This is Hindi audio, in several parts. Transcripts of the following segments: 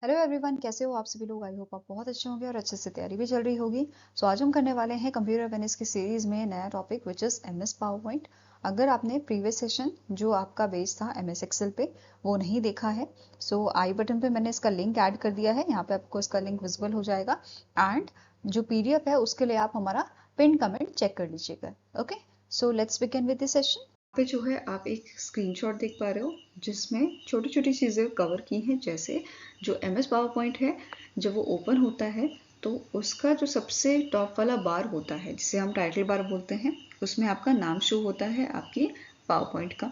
हेलो एवरीवन, कैसे हो आप सभी लोग। आई होप आप बहुत अच्छे होंगे और अच्छे से तैयारी भी चल रही होगी। सो आज हम करने वाले हैं कंप्यूटर अवेयरनेस की सीरीज में नया topic which is MS power point. अगर आपने प्रीवियस सेशन जो आपका बेस था एमएस एक्सेल पे वो नहीं देखा है, सो आई बटन पे मैंने इसका लिंक ऐड कर दिया है। यहाँ पे आपको इसका लिंक विजिबल हो जाएगा एंड जो पीडीएफ है उसके लिए आप हमारा पिन कमेंट चेक कर लीजिएगा। Okay, so let's begin with this session. पे जो है आप एक स्क्रीनशॉट देख पा रहे हो जिसमें छोटी छोटी चीज़ें कवर की हैं, जैसे जो एम एस पावर पॉइंट है जब वो ओपन होता है तो उसका जो सबसे टॉप वाला बार होता है जिसे हम टाइटल बार बोलते हैं, उसमें आपका नाम शो होता है आपकी पावर पॉइंट का।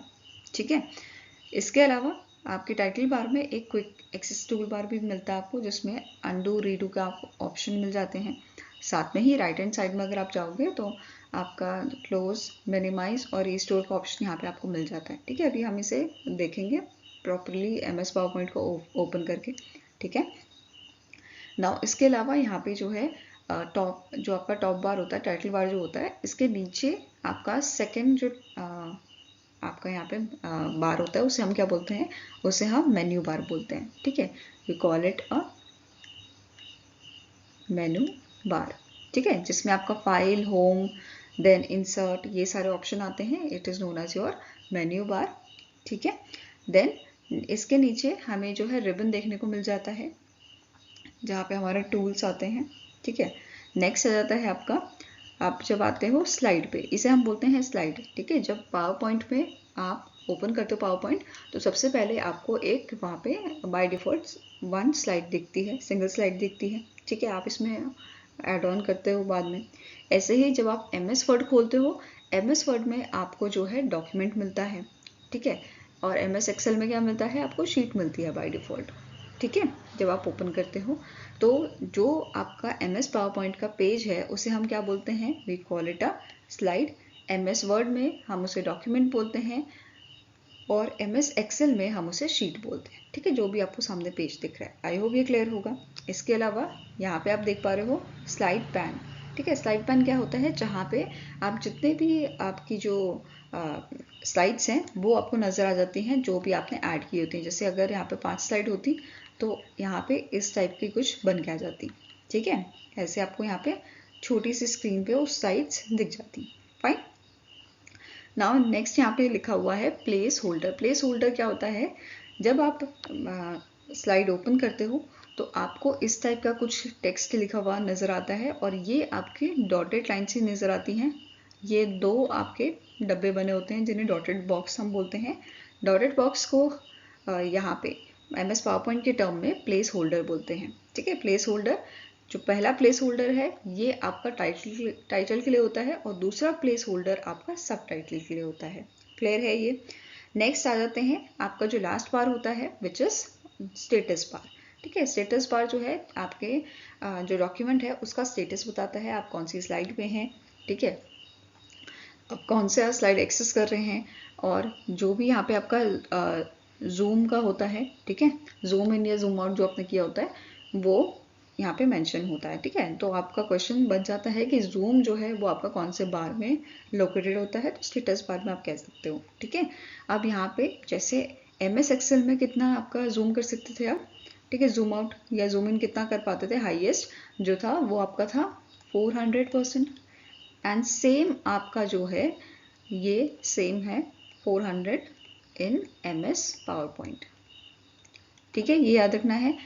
ठीक है, इसके अलावा आपके टाइटल बार में एक क्विक एक्सेस टूल बार भी मिलता है आपको, जिसमें अंडू रीडू का ऑप्शन मिल जाते हैं। साथ में ही राइट हैंड साइड में अगर आप जाओगे तो आपका क्लोज, मिनिमाइज और रिस्टोर का ऑप्शन यहाँ पे आपको मिल जाता है। ठीक है, अभी हम इसे देखेंगे properly M S PowerPoint को ओपन करके। ठीक है, नाउ इसके अलावा यहाँ पे जो है टॉप, जो आपका टॉप बार होता है, टाइटल बार जो होता है, इसके नीचे आपका सेकेंड जो आपका यहाँ पे बार होता है उसे हम क्या बोलते हैं, उसे हम मेन्यू बार बोलते हैं। ठीक है, we call it a menu bar. ठीक है, जिसमें आपका फाइल, होम, देन इंसर्ट, ये सारे ऑप्शन आते हैं। It is known as your menu bar. ठीक है, देन इसके नीचे हमें जो है रिबन देखने को मिल जाता है जहाँ पे हमारे टूल्स आते हैं। ठीक है, नेक्स्ट आ जाता है आपका, आप जब आते हो स्लाइड पे, इसे हम बोलते हैं स्लाइड। ठीक है, जब पावर पॉइंट में आप ओपन करते हो पावर पॉइंट तो सबसे पहले आपको एक वहाँ पे बाय डिफ़ॉल्ट वन स्लाइड दिखती है, सिंगल स्लाइड दिखती है। ठीक है, आप इसमें ऐड ऑन करते हो बाद में। ऐसे ही जब आप एम एस वर्ड खोलते हो, एम एस वर्ड में आपको जो है डॉक्यूमेंट मिलता है। ठीक है, और एम एस एक्सेल में क्या मिलता है, आपको शीट मिलती है बाय डिफ़ॉल्ट। ठीक है, जब आप ओपन करते हो तो जो आपका एम एस पावर पॉइंट का पेज है उसे हम क्या बोलते हैं, we call it a slide. M S Word में हम उसे डॉक्यूमेंट बोलते हैं और एम एस एक्सेल में हम उसे शीट बोलते हैं। ठीक है, जो भी आपको सामने पेज दिख रहा है, आई होप ये क्लियर होगा। इसके अलावा यहाँ पे आप देख पा रहे हो स्लाइड पैन। ठीक है, स्लाइड पैन क्या होता है, जहाँ पे आप जितने भी आपकी जो स्लाइड्स हैं वो आपको नज़र आ जाती हैं जो भी आपने ऐड की होती हैं। जैसे अगर यहाँ पे 5 स्लाइड होती तो यहाँ पे इस टाइप की कुछ बन के आ जाती। ठीक है, ऐसे आपको यहाँ पे छोटी सी स्क्रीन पे वो स्लाइड्स दिख जाती। फाइन, नाउ नेक्स्ट यहाँ पे लिखा हुआ है प्लेस होल्डर। प्लेस होल्डर क्या होता है, जब आप स्लाइड ओपन करते हो तो आपको इस टाइप का कुछ टेक्स्ट लिखा हुआ नज़र आता है और ये आपकी डॉटेड लाइन से नज़र आती हैं। ये दो आपके डब्बे बने होते हैं जिन्हें डॉटेड बॉक्स हम बोलते हैं। डॉटेड बॉक्स को यहाँ पे एम एस पावर पॉइंट के टर्म में प्लेस होल्डर बोलते हैं। ठीक है, प्लेस होल्डर, जो पहला प्लेस होल्डर है ये आपका टाइटल के लिए होता है और दूसरा प्लेस होल्डर आपका सब टाइटल के लिए होता है। क्लियर है ये। नेक्स्ट आ जाते हैं आपका जो लास्ट बार होता है विच इज़ स्टेटस बार। ठीक है, स्टेटस बार जो है आपके जो डॉक्यूमेंट है उसका स्टेटस बताता है, आप कौन सी स्लाइड पे हैं। ठीक है, आप कौन सा स्लाइड एक्सेस कर रहे हैं और जो भी यहाँ पे आपका जूम का होता है। ठीक है, जूम इन या जूम आउट जो आपने किया होता है वो यहाँ पे मेंशन होता है। ठीक है, तो आपका क्वेश्चन बन जाता है कि जूम जो है वो आपका कौन से बार में लोकेटेड होता है, तो स्टेटस बार में आप कह सकते हो। ठीक है, अब यहाँ पे जैसे एम एस एक्सेल में कितना आपका जूम कर सकते थे आप। ठीक है, जूम आउट या जूम इन कितना कर पाते थे, हाईएस्ट जो था वो आपका था 400%। एंड सेम आपका जो है ये सेम है 400 in M S PowerPoint. ठीक है, ये याद रखना है।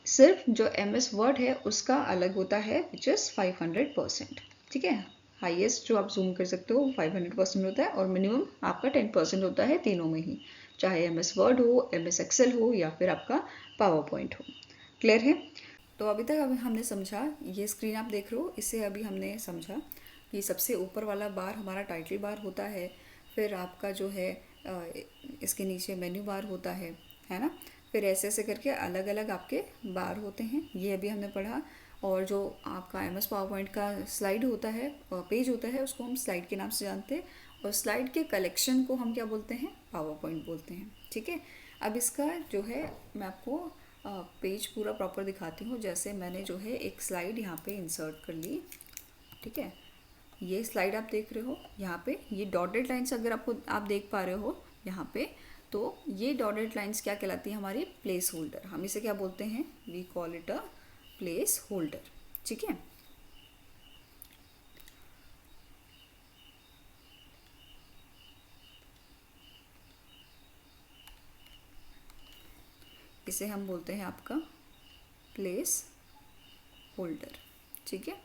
सिर्फ जो एम एस वर्ड है उसका अलग होता है विच इज़ 500%। ठीक है, हाईएस्ट जो आप जूम कर सकते हो वो 500% होता है और मिनिमम आपका 10% होता है तीनों में ही, चाहे एम एस वर्ड हो, एम एस एक्सेल हो या फिर आपका पावर पॉइंट हो। क्लियर है। तो अभी तक अभी हमने समझा, ये स्क्रीन आप देख रहे हो, इससे अभी हमने समझा कि सबसे ऊपर वाला बार हमारा टाइटल बार होता है, फिर आपका जो है इसके नीचे मेन्यू बार होता है ना। फिर ऐसे ऐसे करके अलग अलग आपके बार होते हैं, ये अभी हमने पढ़ा। और जो आपका एम एस पावर पॉइंट का स्लाइड होता है, पेज होता है, उसको हम स्लाइड के नाम से जानते हैं और स्लाइड के कलेक्शन को हम क्या बोलते हैं, पावर पॉइंट बोलते हैं। ठीक है, अब इसका जो है मैं आपको पेज पूरा प्रॉपर दिखाती हूँ। जैसे मैंने जो है एक स्लाइड यहाँ पे इंसर्ट कर ली। ठीक है, ये स्लाइड आप देख रहे हो, यहाँ पे ये डॉटेड लाइन्स अगर आप देख पा रहे हो यहाँ पे, तो ये डॉटेड लाइंस क्या कहलाती है हमारी, प्लेस होल्डर। हम इसे क्या बोलते हैं, we call it a placeholder. ठीक है, इसे हम बोलते हैं आपका प्लेस होल्डर। ठीक है,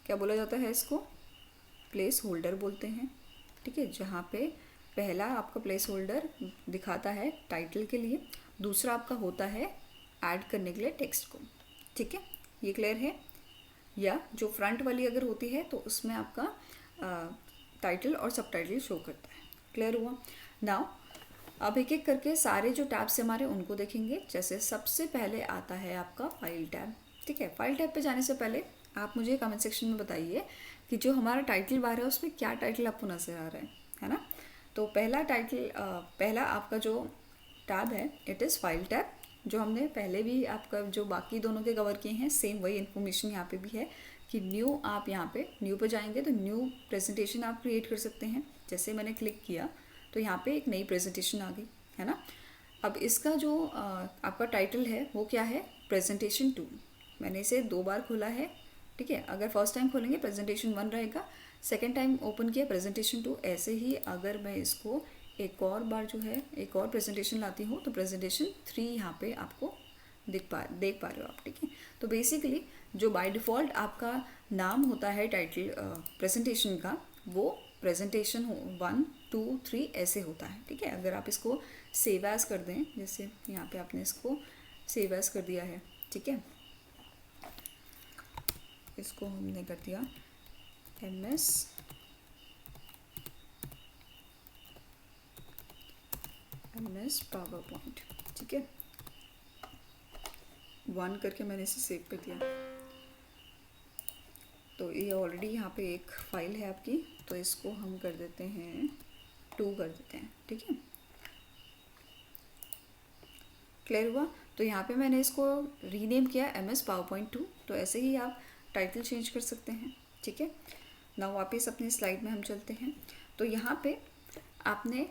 क्या बोला जाता है इसको, प्लेस होल्डर बोलते हैं। ठीक है, जहाँ पे पहला आपका प्लेस होल्डर दिखाता है टाइटल के लिए, दूसरा आपका होता है ऐड करने के लिए टेक्स्ट को। ठीक है, ये क्लियर है। या जो फ्रंट वाली अगर होती है तो उसमें आपका टाइटल और सब टाइटल शो करता है। क्लियर हुआ। नाउ अब एक एक करके सारे जो टैब्स हमारे उनको देखेंगे। जैसे सबसे पहले आता है आपका फाइल टैब। ठीक है, फाइल टैब पे जाने से पहले आप मुझे कमेंट सेक्शन में बताइए कि जो हमारा टाइटल बार है उसमें क्या टाइटल आपको नजर आ रहा है ना। तो पहला टाइटल, पहला आपका जो टैब है इट इज़ फाइल टैब। जो हमने पहले भी आपका जो बाकी दोनों के कवर किए हैं, सेम वही इन्फॉर्मेशन यहाँ पे भी है कि न्यू, आप यहाँ पे न्यू पे जाएंगे तो न्यू प्रेजेंटेशन आप क्रिएट कर सकते हैं। जैसे मैंने क्लिक किया तो यहाँ पे एक नई प्रेजेंटेशन आ गई, है ना। अब इसका जो आपका टाइटल है वो क्या है, प्रेजेंटेशन 2। मैंने इसे 2 बार खोला है। ठीक है, अगर फर्स्ट टाइम खोलेंगे प्रेजेंटेशन 1 रहेगा, सेकेंड टाइम ओपन किया प्रेजेंटेशन 2। ऐसे ही अगर मैं इसको एक और बार जो है एक और प्रेजेंटेशन लाती हूँ तो प्रेजेंटेशन 3 यहाँ पे आपको देख पा रहे हो आप। ठीक है, तो बेसिकली जो बाय डिफ़ॉल्ट आपका नाम होता है टाइटल प्रेजेंटेशन का, वो प्रेजेंटेशन 1 2 3 ऐसे होता है। ठीक है, अगर आप इसको सेव एज कर दें, जैसे यहाँ पे आपने इसको सेव एज कर दिया है। ठीक है, इसको हमने कर दिया MS पावर पॉइंट। ठीक है, 1 करके मैंने इसे सेव कर दिया। तो ये ऑलरेडी यहाँ पे एक फाइल है आपकी, तो इसको हम कर देते हैं 2 कर देते हैं। ठीक है, क्लियर हुआ। तो यहाँ पे मैंने इसको रीनेम किया MS पावर पॉइंट 2। तो ऐसे ही आप टाइटल चेंज कर सकते हैं। ठीक है, नाउ वापस अपनी स्लाइड में हम चलते हैं। तो यहाँ पे आपने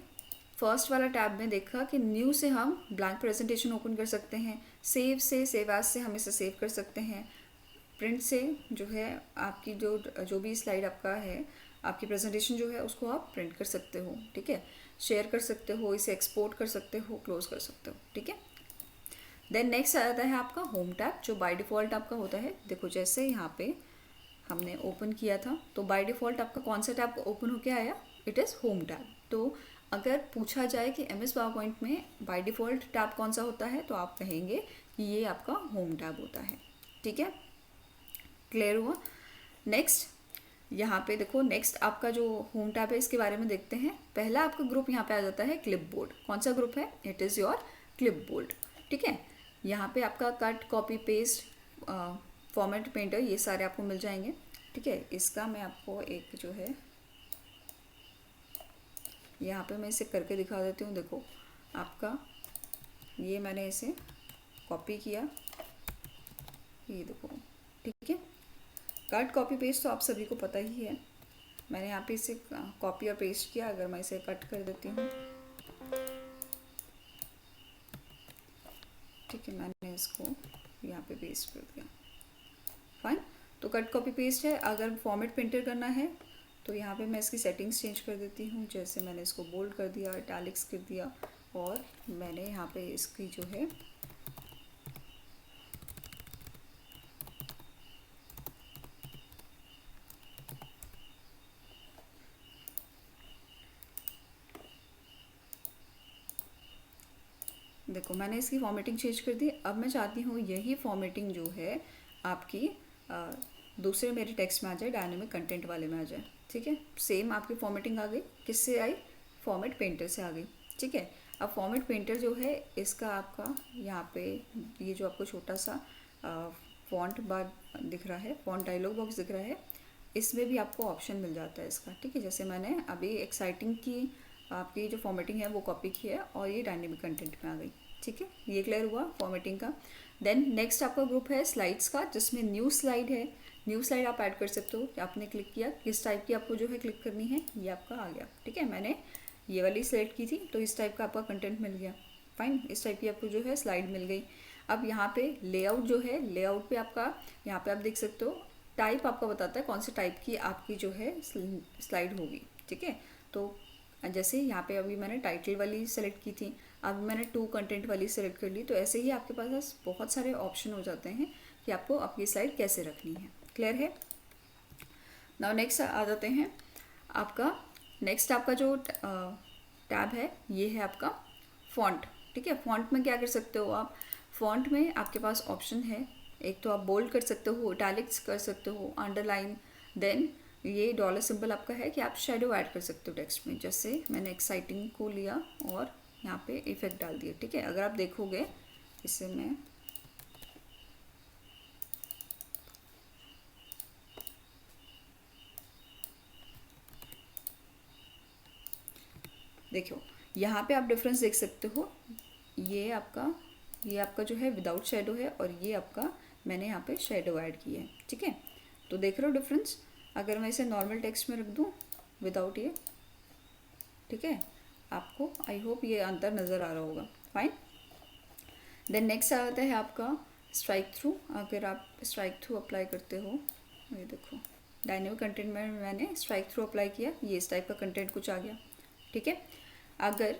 फर्स्ट वाला टैब में देखा कि न्यू से हम ब्लैंक प्रेजेंटेशन ओपन कर सकते हैं, सेव से सेव एज से हम इसे सेव कर सकते हैं, प्रिंट से जो है आपकी जो भी स्लाइड आपका है, आपकी प्रेजेंटेशन जो है उसको आप प्रिंट कर सकते हो। ठीक है, शेयर कर सकते हो, इसे एक्सपोर्ट कर सकते हो, क्लोज कर सकते हो। ठीक है, देन नेक्स्ट आता है आपका होम टैब, जो बाय डिफ़ॉल्ट आपका होता है। देखो जैसे यहाँ पे हमने ओपन किया था तो बाय डिफ़ॉल्ट आपका कौन सा टैब ओपन होके आया, इट इज़ होम टैब। तो अगर पूछा जाए कि MS पावर पॉइंट में बाय डिफ़ॉल्ट टैब कौन सा होता है तो आप कहेंगे कि ये आपका होम टैब होता है। ठीक है, क्लियर हुआ। नेक्स्ट यहाँ पे देखो, नेक्स्ट आपका जो होम टैब है इसके बारे में देखते हैं। पहला आपका ग्रुप यहाँ पे आ जाता है क्लिपबोर्ड। कौन सा ग्रुप है, इट इज़ योर क्लिपबोर्ड। ठीक है, यहाँ पे आपका cut, copy, paste, format, painter, ये सारे आपको मिल जाएंगे। ठीक है, इसका मैं आपको एक जो है यहाँ पे मैं इसे करके दिखा देती हूँ। देखो आपका ये मैंने इसे कॉपी किया, ये देखो। ठीक है, कट, कॉपी, पेस्ट तो आप सभी को पता ही है। मैंने यहाँ पे इसे कॉपी और पेस्ट किया। अगर मैं इसे कट कर देती हूँ, ठीक है, मैंने इसको यहाँ पे पेस्ट कर दिया। फाइन, तो कट, कॉपी, पेस्ट है। अगर फॉर्मेट प्रिंटर करना है तो यहाँ पे मैं इसकी सेटिंग्स चेंज कर देती हूँ। जैसे मैंने इसको बोल्ड कर दिया, इटैलिक्स कर दिया, और मैंने यहाँ पे इसकी जो है देखो मैंने इसकी फॉर्मेटिंग चेंज कर दी। अब मैं चाहती हूँ यही फॉर्मेटिंग जो है आपकी दूसरे मेरे टेक्स्ट में आ जाए, डायनेमिक कंटेंट वाले में आ जाए। ठीक है, सेम आपकी फॉर्मेटिंग आ गई। किससे आई, फॉर्मेट पेंटर से आ गई। ठीक है, अब फॉर्मेट पेंटर जो है इसका आपका यहाँ पे ये जो आपको छोटा सा फॉन्ट बार दिख रहा है, फॉन्ट डायलॉग बॉक्स दिख रहा है, इसमें भी आपको ऑप्शन मिल जाता है इसका। ठीक है, जैसे मैंने अभी एक्साइटिंग की आपकी जो फॉर्मेटिंग है वो कॉपी की है और ये डायनेमिक कंटेंट में आ गई। ठीक है, ये क्लियर हुआ फॉर्मेटिंग का। देन नेक्स्ट आपका ग्रुप है स्लाइड्स का, जिसमें न्यू स्लाइड है, न्यू स्लाइड आप ऐड कर सकते हो कि आपने क्लिक किया, किस टाइप की आपको जो है क्लिक करनी है, ये आपका आ गया। ठीक है, मैंने ये वाली सेलेक्ट की थी तो इस टाइप का आपका कंटेंट मिल गया। फाइन, इस टाइप की आपको जो है स्लाइड मिल गई। अब यहाँ पे लेआउट जो है, लेआउट पे आपका यहाँ पे आप देख सकते हो टाइप आपका बताता है कौन से टाइप की आपकी जो है स्लाइड होगी। ठीक है, तो जैसे यहाँ पे अभी मैंने टाइटल वाली सेलेक्ट की थी, अभी मैंने 2 कंटेंट वाली सेलेक्ट कर ली, तो ऐसे ही आपके पास बहुत सारे ऑप्शन हो जाते हैं कि आपको आपकी स्लाइड कैसे रखनी है। क्लियर है? नाउ नेक्स्ट आ जाते हैं आपका, नेक्स्ट आपका जो टैब है ये है आपका फॉन्ट। ठीक है, फॉन्ट में क्या कर सकते हो आप, फॉन्ट में आपके पास ऑप्शन है, एक तो आप बोल्ड कर सकते हो, इटैलिक्स कर सकते हो, अंडरलाइन, देन ये डॉलर सिंबल आपका है कि आप शेडो ऐड कर सकते हो टेक्स्ट में। जैसे मैंने एक्साइटिंग को लिया और यहाँ पे इफेक्ट डाल दिया। ठीक है, अगर आप देखोगे इससे मैं देखो यहाँ पे आप डिफरेंस देख सकते हो, ये आपका जो है विदाउट शेडो है और ये आपका मैंने यहाँ पे शेडो ऐड किया है। ठीक है, तो देख रहे हो डिफरेंस। अगर मैं इसे नॉर्मल टेक्स्ट में रख दूँ विदाउट ये, ठीक है, आपको आई होप ये अंतर नज़र आ रहा होगा। फाइन, देन नेक्स्ट आता है आपका स्ट्राइक थ्रू। अगर आप स्ट्राइक थ्रू अप्लाई करते हो, ये देखो डायनेमिक कंटेंट में मैंने स्ट्राइक थ्रू अप्लाई किया, ये इस टाइप का कंटेंट कुछ आ गया। ठीक है, अगर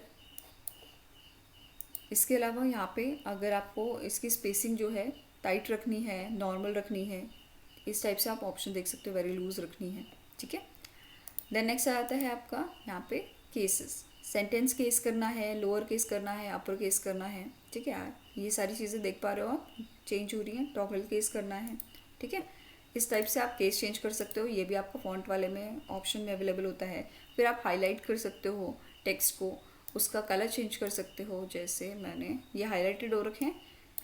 इसके अलावा यहाँ पे अगर आपको इसकी स्पेसिंग जो है टाइट रखनी है, नॉर्मल रखनी है, इस टाइप से आप ऑप्शन देख सकते हो, वेरी लूज रखनी है। ठीक है, देन नेक्स्ट आता है आपका यहाँ पे केसेस, सेंटेंस केस करना है, लोअर केस करना है, अपर केस करना है। ठीक है, ये सारी चीज़ें देख पा रहे हो आप चेंज हो रही हैं, टॉगल केस करना है। ठीक है, इस टाइप से आप केस चेंज कर सकते हो, ये भी आपको फॉन्ट वाले में ऑप्शन में अवेलेबल होता है। फिर आप हाईलाइट कर सकते हो टेक्स्ट को, उसका कलर चेंज कर सकते हो। जैसे मैंने ये हाईलाइटेड हो रखे हैं,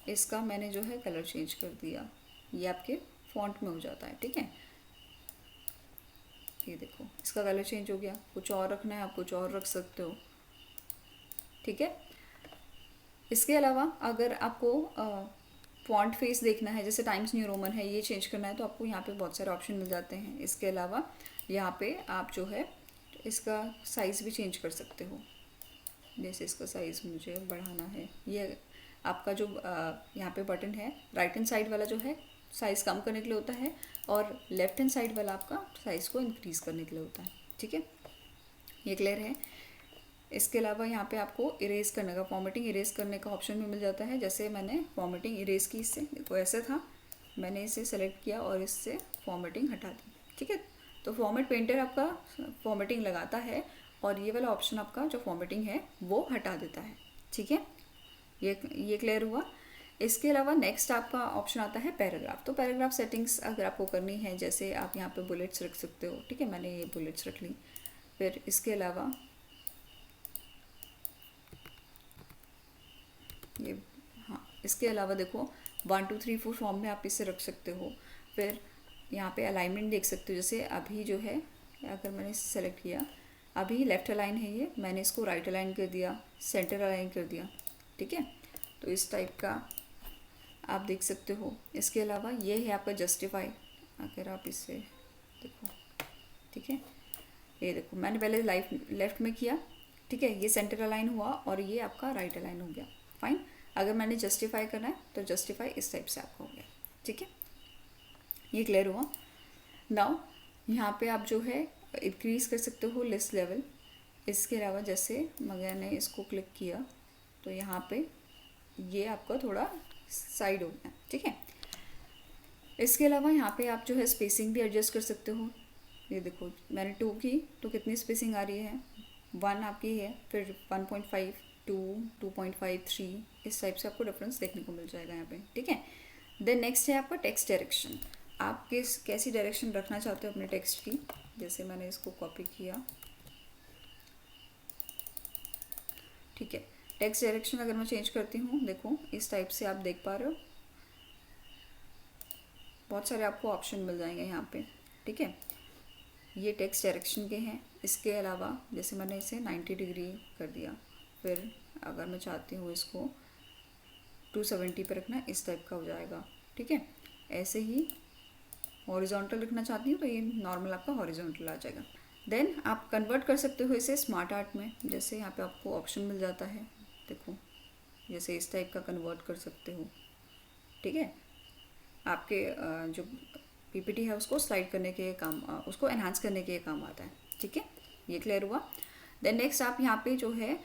इसका मैंने जो है कलर चेंज कर दिया, ये आपके फॉन्ट में हो जाता है। ठीक है, ये देखो इसका कलर चेंज हो गया, कुछ और रखना है आप कुछ और रख सकते हो। ठीक है, इसके अलावा अगर आपको फॉन्ट फेस देखना है, जैसे टाइम्स न्यू रोमन है, ये चेंज करना है, तो आपको यहाँ पे बहुत सारे ऑप्शन मिल जाते हैं। इसके अलावा यहाँ पे आप जो है इसका साइज़ भी चेंज कर सकते हो। जैसे इसका साइज़ मुझे बढ़ाना है, ये आपका जो यहाँ पे बटन है राइट हैंड साइड वाला जो है साइज़ कम करने के लिए होता है, और लेफ्ट हैंड साइड वाला आपका साइज़ को इंक्रीज़ करने के लिए होता है। ठीक है, ये क्लियर है? इसके अलावा यहाँ पे आपको इरेज करने का, फॉर्मेटिंग इरेज करने का ऑप्शन भी मिल जाता है। जैसे मैंने फॉर्मेटिंग इरेज की, इससे देखो ऐसे था, मैंने इसे सेलेक्ट किया और इससे फॉर्मेटिंग हटा दी। ठीक है, तो फॉर्मेट पेंटर आपका फॉर्मेटिंग लगाता है और ये वाला ऑप्शन आपका जो फॉर्मेटिंग है वो हटा देता है। ठीक है, ये क्लियर हुआ। इसके अलावा नेक्स्ट आपका ऑप्शन आता है पैराग्राफ। तो पैराग्राफ सेटिंग्स अगर आपको करनी है, जैसे आप यहाँ पे बुलेट्स रख सकते हो। ठीक है, मैंने ये बुलेट्स रख ली। फिर इसके अलावा ये, हाँ, इसके अलावा देखो 1 2 3 4 फॉर्म में आप इसे रख सकते हो। फिर यहाँ पे अलाइनमेंट देख सकते हो, जैसे अभी जो है अगर मैंने इसे सेलेक्ट किया, अभी लेफ़्ट अलाइन है ये, मैंने इसको राइट अलाइन कर दिया, सेंटर अलाइन कर दिया। ठीक है, तो इस टाइप का आप देख सकते हो। इसके अलावा ये है आपका जस्टिफाई, अगर आप इसे देखो। ठीक है, ये देखो मैंने पहले लेफ़्ट में किया, ठीक है, ये सेंटर अलाइन हुआ और ये आपका राइट अलाइन हो गया। फाइन, अगर मैंने जस्टिफाई करना है तो जस्टिफाई इस टाइप से आपका हो गया। ठीक है, ये क्लियर हुआ। नाउ यहाँ पे आप जो है इंक्रीज़ कर सकते हो लिस्ट लेवल। इसके अलावा जैसे मैंने इसको क्लिक किया तो यहाँ पे ये आपका थोड़ा साइड हो गया। ठीक है, इसके अलावा यहाँ पे आप जो है स्पेसिंग भी एडजस्ट कर सकते हो। ये देखो मैंने 2 की तो कितनी स्पेसिंग आ रही है, 1 आपकी है, फिर 1.5 2 2.5 3, इस टाइप से आपको डिफरेंस देखने को मिल जाएगा यहाँ पे। ठीक है, देन नेक्स्ट है आपका टेक्स्ट डायरेक्शन। आप कैसी डायरेक्शन रखना चाहते हो अपने टेक्स्ट की। जैसे मैंने इसको कॉपी किया, ठीक है, टेक्स्ट डायरेक्शन अगर मैं चेंज करती हूँ, देखो इस टाइप से आप देख पा रहे हो, बहुत सारे आपको ऑप्शन मिल जाएंगे यहाँ पे। ठीक है, ये टेक्स्ट डायरेक्शन के हैं। इसके अलावा जैसे मैंने इसे 90 डिग्री कर दिया, फिर अगर मैं चाहती हूँ इसको 270 पे रखना, इस टाइप का हो जाएगा। ठीक है, ऐसे ही हॉरिजॉन्टल लिखना चाहती हूँ तो ये नॉर्मल आपका हॉरिजॉन्टल आ जाएगा। देन आप कन्वर्ट कर सकते हो इसे स्मार्ट आर्ट में, जैसे यहाँ पे आपको ऑप्शन मिल जाता है, देखो जैसे इस टाइप का कन्वर्ट कर सकते हो। ठीक है, आपके जो पीपीटी है उसको स्लाइड करने के काम, उसको एनहांस करने के काम आता है। ठीक है, ये क्लियर हुआ। देन नेक्स्ट आप यहाँ पे जो है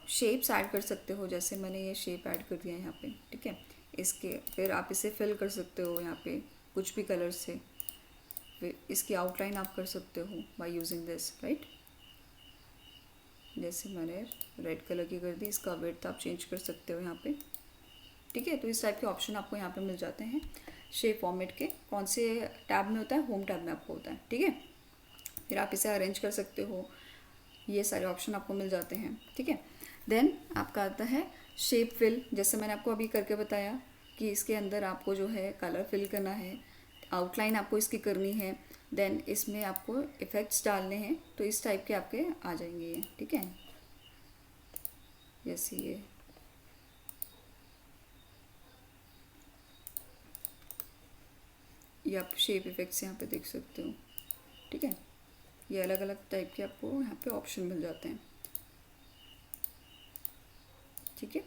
शेप्स ऐड कर सकते हो, जैसे मैंने ये शेप ऐड कर दिया है यहाँ पे। ठीक है, इसके फिर आप इसे फिल कर सकते हो यहाँ पे कुछ भी कलर से, फिर इसकी आउटलाइन आप कर सकते हो बाय यूजिंग दिस, राइट। जैसे मैंने रेड कलर की कर दी, इसका विड्थ आप चेंज कर सकते हो यहाँ पे। ठीक है, तो इस टाइप के ऑप्शन आपको यहाँ पे मिल जाते हैं शेप फॉर्मेट के। कौन से टैब में होता है? होम टैब में आपको होता है। ठीक है, फिर आप इसे अरेंज कर सकते हो, ये सारे ऑप्शन आपको मिल जाते हैं। ठीक है, देन आपका आता है शेप फिल, जैसे मैंने आपको अभी करके बताया कि इसके अंदर आपको जो है कलर फिल करना है, आउटलाइन आपको इसकी करनी है, देन इसमें आपको इफ़ेक्ट्स डालने हैं, तो इस टाइप के आपके आ जाएंगे ये। ठीक है, जैसे ये आप शेप इफ़ेक्ट्स यहाँ पे देख सकते हो। ठीक है, ये अलग अलग टाइप के आपको यहाँ पे ऑप्शन मिल जाते हैं। ठीक है,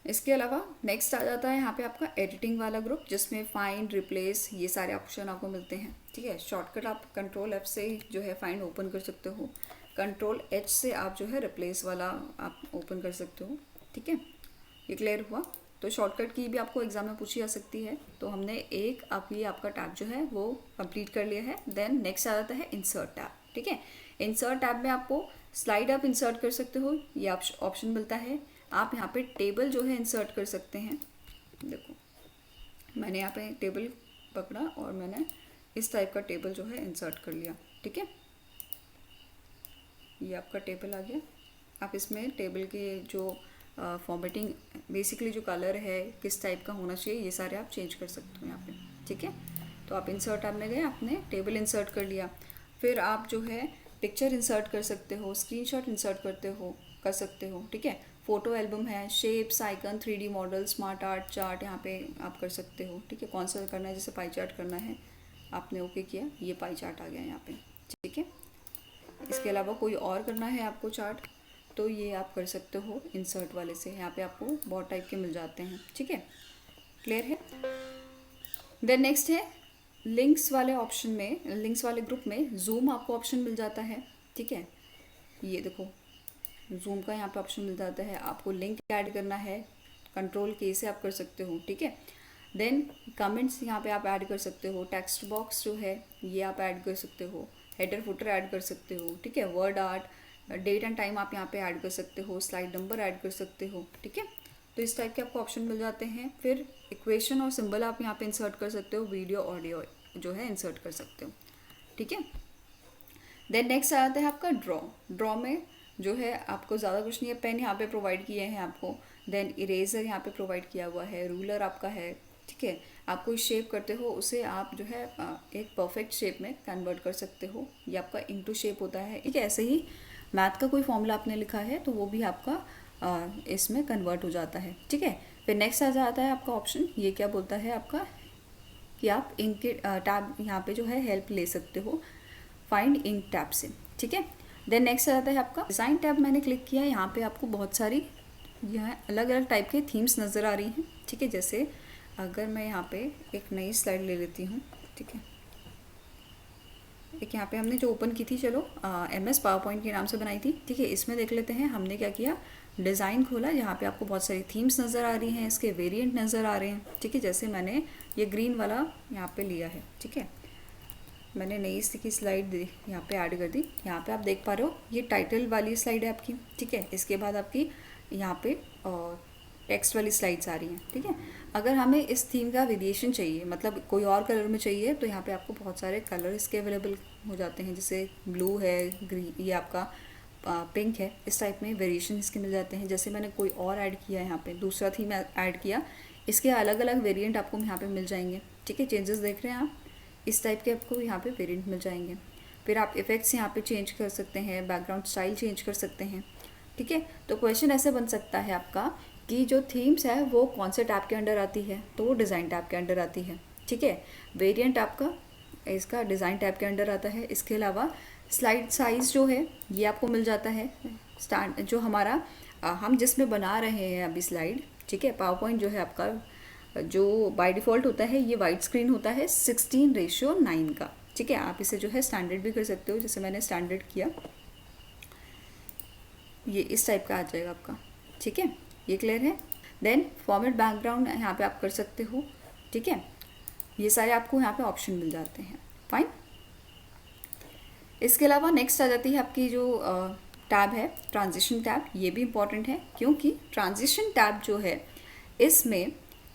इसके अलावा नेक्स्ट आ जाता है यहाँ पे आपका एडिटिंग वाला ग्रुप, जिसमें फाइंड, रिप्लेस, ये सारे ऑप्शन आपको मिलते हैं। ठीक है, शॉर्टकट आप कंट्रोल F से जो है फाइंड ओपन कर सकते हो, कंट्रोल H से आप जो है रिप्लेस वाला आप ओपन कर सकते हो। ठीक है, ये क्लियर हुआ। तो शॉर्टकट की भी आपको एग्जाम में पूछी जा सकती है, तो हमने एक आप ये आपका टैब जो है वो कंप्लीट कर लिया है। देन नेक्स्ट आ जाता है इंसर्ट टैब। ठीक है, इंसर्ट टैब में आपको स्लाइड आप इंसर्ट कर सकते हो, ये आप ऑप्शन मिलता है। आप यहाँ पे टेबल जो है इंसर्ट कर सकते हैं। देखो मैंने यहाँ पे टेबल पकड़ा और मैंने इस टाइप का टेबल जो है इंसर्ट कर लिया। ठीक है, ये आपका टेबल आ गया। आप इसमें टेबल के जो फॉर्मेटिंग, बेसिकली जो कलर है किस टाइप का होना चाहिए, ये सारे आप चेंज कर सकते हो यहाँ पे। ठीक है, तो आप इंसर्ट टैब में गए, आपने टेबल इंसर्ट कर लिया। फिर आप जो है पिक्चर इंसर्ट कर सकते हो, स्क्रीनशॉट इंसर्ट कर सकते हो। ठीक है, फ़ोटो एल्बम है, shapes, icon, 3D model, smart art, chart यहाँ पे आप कर सकते हो। ठीक है, कौन सा करना है, जैसे पाई चार्ट करना है, आपने ओके किया, ये पाई चार्ट आ गया यहाँ पे। ठीक है, इसके अलावा कोई और करना है आपको चार्ट, तो ये आप कर सकते हो इंसर्ट वाले से। यहाँ पे आपको बहुत टाइप के मिल जाते हैं। ठीक है, क्लियर है। देन नेक्स्ट है लिंक्स वाले ऑप्शन में, लिंक्स वाले ग्रुप में जूम आपको ऑप्शन मिल जाता है। ठीक है, ये देखो जूम का यहाँ पे ऑप्शन मिल जाता है। आपको लिंक ऐड करना है, कंट्रोल के से आप कर सकते हो। ठीक है, देन कमेंट्स यहाँ पे आप ऐड कर सकते हो, टेक्स्ट बॉक्स जो है ये आप ऐड कर सकते हो, हेडर फुटर ऐड कर सकते हो। ठीक है, word art, date and time आप यहाँ पे ऐड कर सकते हो, स्लाइड नंबर ऐड कर सकते हो। ठीक है, तो इस टाइप के आपको ऑप्शन मिल जाते हैं। फिर इक्वेशन और सिंबल आप यहाँ पे इंसर्ट कर सकते हो, वीडियो ऑडियो जो है इंसर्ट कर सकते हो। ठीक है, देन नेक्स्ट आ जाता है आपका ड्रॉ में जो है आपको ज़्यादा कुछ नहीं है, पेन यहाँ पे प्रोवाइड किए हैं आपको, देन इरेजर यहाँ पे प्रोवाइड किया हुआ है, रूलर आपका है। ठीक है, आप कोई शेप करते हो उसे आप जो है एक परफेक्ट शेप में कन्वर्ट कर सकते हो, ये आपका इनटू शेप होता है। ठीक है, ऐसे ही मैथ का कोई फॉर्मूला आपने लिखा है तो वो भी आपका इसमें कन्वर्ट हो जाता है। ठीक है, फिर नेक्स्ट आ जाता है आपका ऑप्शन, ये क्या बोलता है आपका कि आप इंक के टैब यहाँ पे जो है हेल्प ले सकते हो फाइंड इंक टैब से। ठीक है, देन नेक्स्ट आ जाता है आपका डिज़ाइन टैब। मैंने क्लिक किया, यहाँ पे आपको बहुत सारी यहाँ अलग अलग टाइप के थीम्स नज़र आ रही हैं। ठीक है, जैसे अगर मैं यहाँ पे एक नई स्लाइड ले लेती हूँ। ठीक है, एक यहाँ पे हमने जो ओपन की थी, चलो MS पावर पॉइंट के नाम से बनाई थी। ठीक है, इसमें देख लेते हैं हमने क्या किया, डिज़ाइन खोला, यहाँ पे आपको बहुत सारी थीम्स नज़र आ रही हैं, इसके वेरिएंट नज़र आ रहे हैं। ठीक है, जैसे मैंने ये ग्रीन वाला यहाँ पे लिया है। ठीक है, मैंने नई की स्लाइड यहाँ पे ऐड कर दी। यहाँ पे आप देख पा रहे हो ये टाइटल वाली स्लाइड है आपकी। ठीक है, इसके बाद आपकी यहाँ पे टेक्स्ट वाली स्लाइड्स आ रही हैं। ठीक है, अगर हमें इस थीम का वेरिएशन चाहिए, मतलब कोई और कलर में चाहिए, तो यहाँ पे आपको बहुत सारे कलर इसके अवेलेबल हो जाते हैं, जैसे ब्लू है, ग्रीन, ये आपका पिंक है, इस टाइप में वेरिएशन इसके मिल जाते हैं। जैसे मैंने कोई और ऐड किया है, यहाँ पे दूसरा थीम ऐड किया, इसके अलग अलग वेरिएंट आपको यहाँ पे मिल जाएंगे। ठीक है, चेंजेस देख रहे हैं आप, इस टाइप के आपको यहाँ पे वेरिएंट मिल जाएंगे। फिर आप इफ़ेक्ट्स यहाँ पे चेंज कर सकते हैं, बैकग्राउंड स्टाइल चेंज कर सकते हैं। ठीक है, तो क्वेश्चन ऐसे बन सकता है आपका कि जो थीम्स है वो कौन से टैब के अंडर आती है, तो वो डिज़ाइन टैब के अंडर आती है। ठीक है। वेरिएंट आपका इसका डिज़ाइन टैब के अंडर आता है। इसके अलावा स्लाइड साइज़ जो है ये आपको मिल जाता है। स्टार्ट जो हमारा हम जिसमें बना रहे हैं अभी स्लाइड, ठीक है, पावर पॉइंट जो है आपका जो बाय डिफ़ॉल्ट होता है ये वाइड स्क्रीन होता है 16:9 का, ठीक है। आप इसे जो है स्टैंडर्ड भी कर सकते हो, जैसे मैंने स्टैंडर्ड किया, ये इस टाइप का आ जाएगा आपका, ठीक है। ये क्लियर है। देन फॉर्मेट बैकग्राउंड यहाँ पे आप कर सकते हो, ठीक है। ये सारे आपको यहाँ पे ऑप्शन मिल जाते हैं, फाइन। इसके अलावा नेक्स्ट आ जाती है आपकी जो टैब है ट्रांजिशन टैब। ये भी इम्पॉर्टेंट है क्योंकि ट्रांजिशन टैब जो है इसमें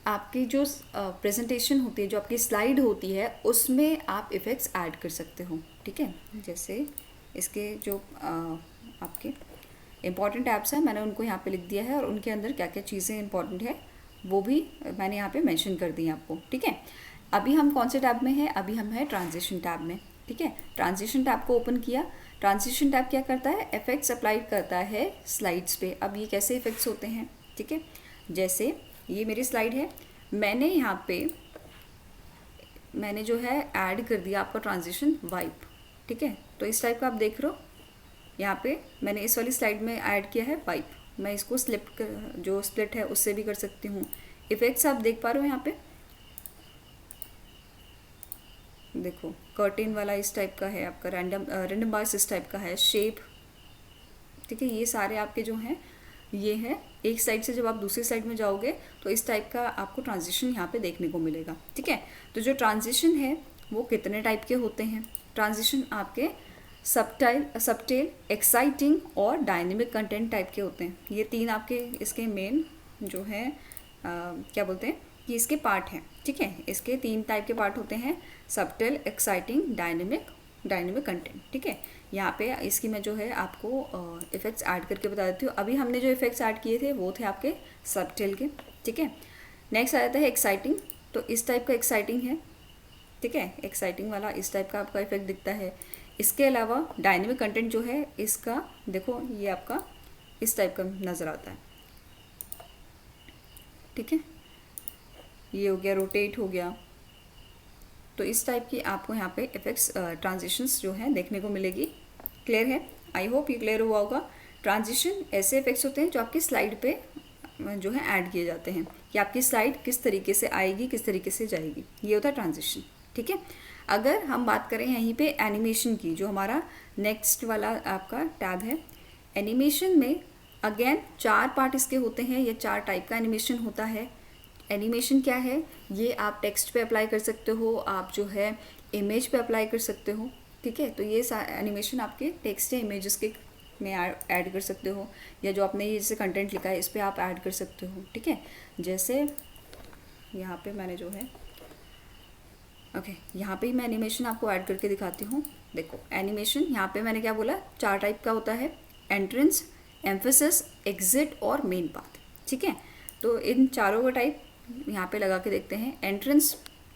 आपकी जो प्रेजेंटेशन होती है, जो आपकी स्लाइड होती है, उसमें आप इफ़ेक्ट्स ऐड कर सकते हो, ठीक है। जैसे इसके जो आपके इम्पॉर्टेंट टैब्स हैं मैंने उनको यहाँ पे लिख दिया है और उनके अंदर क्या क्या चीज़ें इंपॉर्टेंट है वो भी मैंने यहाँ पे मेंशन कर दी है आपको, ठीक है। अभी हम कौन से टैब में हैं? अभी हम हैं ट्रांजिशन टैब में, ठीक है। ट्रांजिशन टैब को ओपन किया। ट्रांजिशन टैब क्या करता है? इफेक्ट्स अप्लाई करता है स्लाइड्स पे। अब ये कैसे इफेक्ट्स होते हैं, ठीक है। जैसे ये मेरी स्लाइड है, मैंने यहाँ पे मैंने जो है ऐड कर दिया आपका ट्रांजिशन वाइप, ठीक है। तो इस टाइप का आप देख रहे हो, यहाँ पे मैंने इस वाली स्लाइड में ऐड किया है वाइप। मैं इसको जो स्प्लिट है उससे भी कर सकती हूँ। इफेक्ट्स आप देख पा रहे हो यहाँ पे, देखो कर्टेन वाला इस टाइप का है आपका, रैंडम बार्स इस टाइप का है, शेप, ठीक है। ये सारे आपके जो हैं ये है। एक साइड से जब आप दूसरी साइड में जाओगे तो इस टाइप का आपको ट्रांजिशन यहाँ पे देखने को मिलेगा, ठीक है। तो जो ट्रांजिशन है वो कितने टाइप के होते हैं? ट्रांजिशन आपके सबटेल, एक्साइटिंग और डायनेमिक कंटेंट टाइप के होते हैं। ये तीन आपके इसके मेन जो है क्या बोलते हैं, ये इसके पार्ट हैं, ठीक है। इसके 3 टाइप के पार्ट होते हैं, सबटेल, एक्साइटिंग, डायनेमिक कंटेंट, ठीक है। यहाँ पे इसकी मैं जो है आपको इफ़ेक्ट्स ऐड करके बता देती हूँ। अभी हमने जो इफ़ेक्ट्स ऐड किए थे वो थे आपके सबटेल के, ठीक है। नेक्स्ट आ जाता है एक्साइटिंग। तो इस टाइप का एक्साइटिंग है, ठीक है। एक्साइटिंग वाला इस टाइप का आपका इफेक्ट दिखता है। इसके अलावा डायनेमिक कंटेंट जो है इसका देखो ये आपका इस टाइप का नज़र आता है, ठीक है। ये हो गया, रोटेट हो गया। तो इस टाइप की आपको यहाँ पे इफेक्ट्स ट्रांजिशंस जो है देखने को मिलेगी। क्लियर है? आई होप ये क्लियर हुआ होगा। ट्रांजिशन ऐसे इफेक्ट्स होते हैं जो आपकी स्लाइड पे जो है ऐड किए जाते हैं कि आपकी स्लाइड किस तरीके से आएगी, किस तरीके से जाएगी, ये होता है ट्रांजिशन, ठीक है। अगर हम बात करें यहीं पे एनिमेशन की, जो हमारा नेक्स्ट वाला आपका टैब है, एनिमेशन में अगेन 4 पार्ट इसके होते हैं, या 4 टाइप का एनिमेशन होता है। एनिमेशन क्या है? ये आप टेक्स्ट पे अप्लाई कर सकते हो, आप जो है इमेज पे अप्लाई कर सकते हो, ठीक है। तो ये एनिमेशन आपके टेक्स्ट या इमेजेस के में ऐड कर सकते हो, या जो आपने ये जैसे कंटेंट लिखा है इस पर आप ऐड कर सकते हो, ठीक है। जैसे यहाँ पे मैंने जो है यहाँ पे ही मैं एनिमेशन आपको ऐड करके दिखाती हूँ। देखो एनिमेशन यहाँ पे मैंने क्या बोला, 4 टाइप का होता है, एंट्रेंस, एम्फेसिस, एग्जिट और मेन पाथ, ठीक है। तो इन चारों का टाइप यहाँ पे लगा के देखते हैं। एंट्रेंस,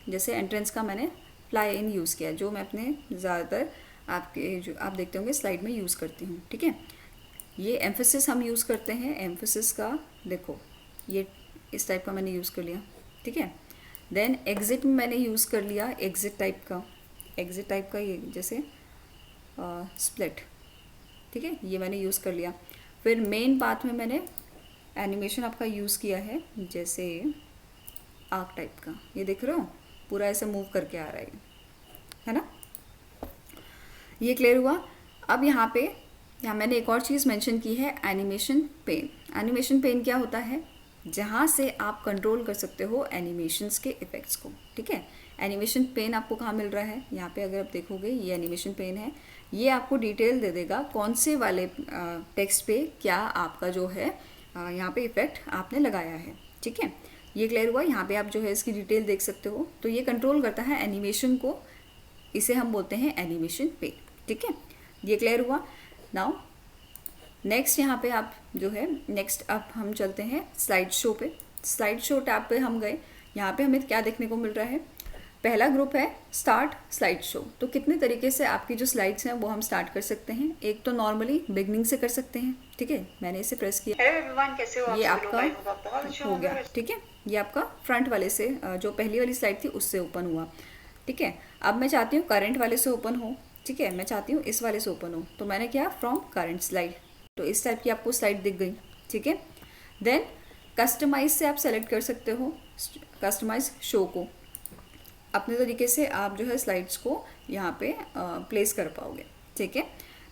जैसे एंट्रेंस का मैंने फ्लाई इन यूज़ किया, जो मैं अपने ज़्यादातर आपके जो आप देखते होंगे स्लाइड में यूज़ करती हूँ, ठीक है। ये एम्फेसिस हम यूज़ करते हैं, एम्फेसिस का देखो ये इस टाइप का मैंने यूज़ कर लिया, ठीक है। देन एग्जिट में मैंने यूज़ कर लिया एग्जिट टाइप का ये जैसे स्प्लिट, ठीक है, ये मैंने यूज़ कर लिया। फिर मेन पाथ में मैंने एनिमेशन आपका यूज़ किया है, जैसे आर्क टाइप का, ये देख रहे हो पूरा ऐसे मूव करके आ रहा है ना। ये क्लियर हुआ। अब यहाँ मैंने एक और चीज़ मेंशन की है, एनिमेशन पेन। एनिमेशन पेन क्या होता है? जहाँ से आप कंट्रोल कर सकते हो एनिमेशंस के इफ़ेक्ट्स को, ठीक है। एनिमेशन पेन आपको कहाँ मिल रहा है? यहाँ पे अगर आप देखोगे ये एनिमेशन पेन है, ये आपको डिटेल दे देगा कौन से वाले टेक्स्ट पे क्या आपका जो है यहाँ पे इफ़ेक्ट आपने लगाया है, ठीक है। ये क्लियर हुआ। यहाँ पे आप जो है इसकी डिटेल देख सकते हो। तो ये कंट्रोल करता है एनिमेशन को, इसे हम बोलते हैं एनिमेशन पेन, ठीक है। ये क्लियर हुआ। नाउ नेक्स्ट यहाँ पे आप जो है नेक्स्ट अब हम चलते हैं स्लाइड शो पे। स्लाइड शो टैब पे हम गए। यहाँ पे हमें क्या देखने को मिल रहा है? पहला ग्रुप है स्टार्ट स्लाइड शो। तो कितने तरीके से आपकी जो स्लाइड्स हैं वो हम स्टार्ट कर सकते हैं। एक तो नॉर्मली बिगनिंग से कर सकते हैं, ठीक है। मैंने इसे प्रेस किया, हेलो एवरीवन, कैसे हो आप ये सभी आपका लोग? बहुत अच्छे हो गया, ठीक है। ये आपका फ्रंट वाले से जो पहली वाली स्लाइड थी उससे ओपन हुआ, ठीक है। अब मैं चाहती हूँ करंट वाले से ओपन हो, ठीक है। मैं चाहती हूँ इस वाले से ओपन हो, तो मैंने किया फ्रॉम करंट स्लाइड, तो इस टाइप की आपको स्लाइड दिख गई, ठीक है। देन कस्टमाइज से आप सेलेक्ट कर सकते हो कस्टमाइज शो को, अपने तरीके से आप जो है स्लाइड्स को यहाँ पे प्लेस कर पाओगे, ठीक है।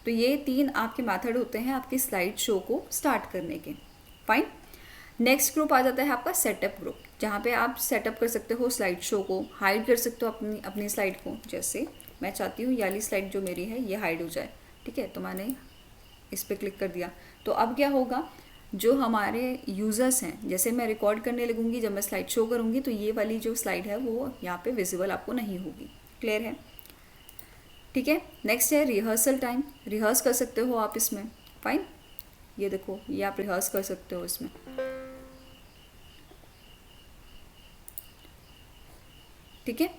तो ये 3 आपके मेथड होते हैं आपकी स्लाइड शो को स्टार्ट करने के। फाइन। नेक्स्ट ग्रुप आ जाता है आपका सेटअप ग्रुप, जहाँ पे आप सेटअप कर सकते हो स्लाइड शो को, हाइड कर सकते हो अपनी स्लाइड को। जैसे मैं चाहती हूँ ये वाली स्लाइड जो मेरी है ये हाइड हो जाए, ठीक है। तो मैंने इस पर क्लिक कर दिया, तो अब क्या होगा, जो हमारे यूज़र्स हैं, जैसे मैं रिकॉर्ड करने लगूंगी, जब मैं स्लाइड शो करूंगी तो ये वाली जो स्लाइड है वो यहाँ पे विजिबल आपको नहीं होगी। क्लियर है, ठीक है। नेक्स्ट है रिहर्सल टाइम, रिहर्स कर सकते हो आप इसमें। फाइन, ये देखो ये आप रिहर्स कर सकते हो इसमें, ठीक है।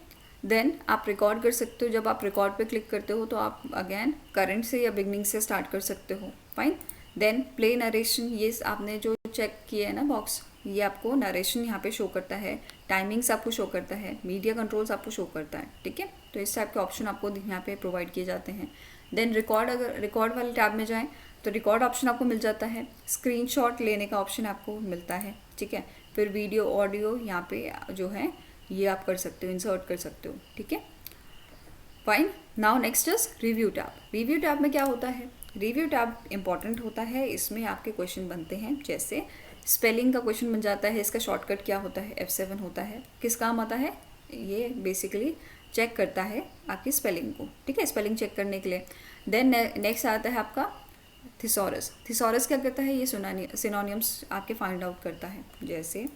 देन आप रिकॉर्ड कर सकते हो, जब आप रिकॉर्ड पे क्लिक करते हो तो आप अगेन करंट से या बिगनिंग से स्टार्ट कर सकते हो। फाइन। देन प्ले नरेशन, ये आपने जो चेक किया है ना बॉक्स, ये आपको नरेशन यहाँ पे शो करता है, टाइमिंग्स आपको शो करता है, मीडिया कंट्रोल्स आपको शो करता है, ठीक है। तो इस टाइप के ऑप्शन आपको यहाँ पे प्रोवाइड किए जाते हैं। देन रिकॉर्ड, अगर रिकॉर्ड वाले टैब में जाएँ तो रिकॉर्ड ऑप्शन आपको मिल जाता है, स्क्रीनशॉट लेने का ऑप्शन आपको मिलता है, ठीक है। फिर वीडियो ऑडियो यहाँ पे जो है ये आप कर सकते हो, इंसर्ट कर सकते हो, ठीक है। Fine. Now next is review tab. Review tab में क्या होता है, रिव्यू टैब इंपॉर्टेंट होता है, इसमें आपके क्वेश्चन बनते हैं, जैसे स्पेलिंग का क्वेश्चन बन जाता है, इसका शॉर्टकट क्या होता है, F7 होता है, किस काम आता है, ये बेसिकली चेक करता है आपकी स्पेलिंग को, ठीक है, स्पेलिंग चेक करने के लिए। देन नेक्स्ट आता है आपका थिसॉरस। थिसॉरस क्या करता है, ये सिनोनियम्स आपके फाइंड आउट करता है, जैसे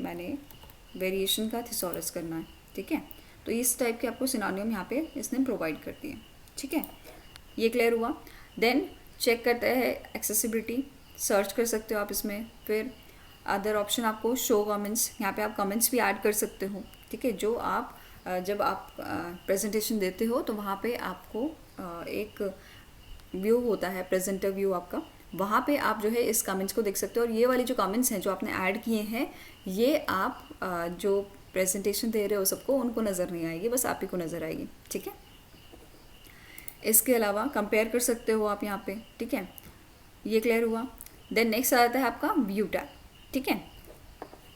मैंने वेरिएशन का थिसॉरस करना है, ठीक है। तो इस टाइप के आपको सिनोनियम यहाँ पे इसने प्रोवाइड कर दिए, ठीक है। ये क्लियर हुआ। देन चेक करता है एक्सेसिबिलिटी, सर्च कर सकते हो आप इसमें। फिर अदर ऑप्शन आपको शो कमेंट्स, यहाँ पे आप कमेंट्स भी ऐड कर सकते हो, ठीक है। जो आप जब आप प्रेजेंटेशन देते हो तो वहाँ पे आपको एक व्यू होता है, प्रेजेंटर व्यू आपका, वहाँ पे आप जो है इस कमेंट्स को देख सकते हो। और ये वाली जो कमेंट्स हैं जो आपने ऐड किए हैं, ये आप जो प्रेजेंटेशन दे रहे हो सबको, उनको नज़र नहीं आएगी, बस आप ही को नज़र आएगी, ठीक है। इसके अलावा कंपेयर कर सकते हो आप यहाँ पे, ठीक है। ये क्लियर हुआ। देन नेक्स्ट आता है आपका व्यू टैब, ठीक है।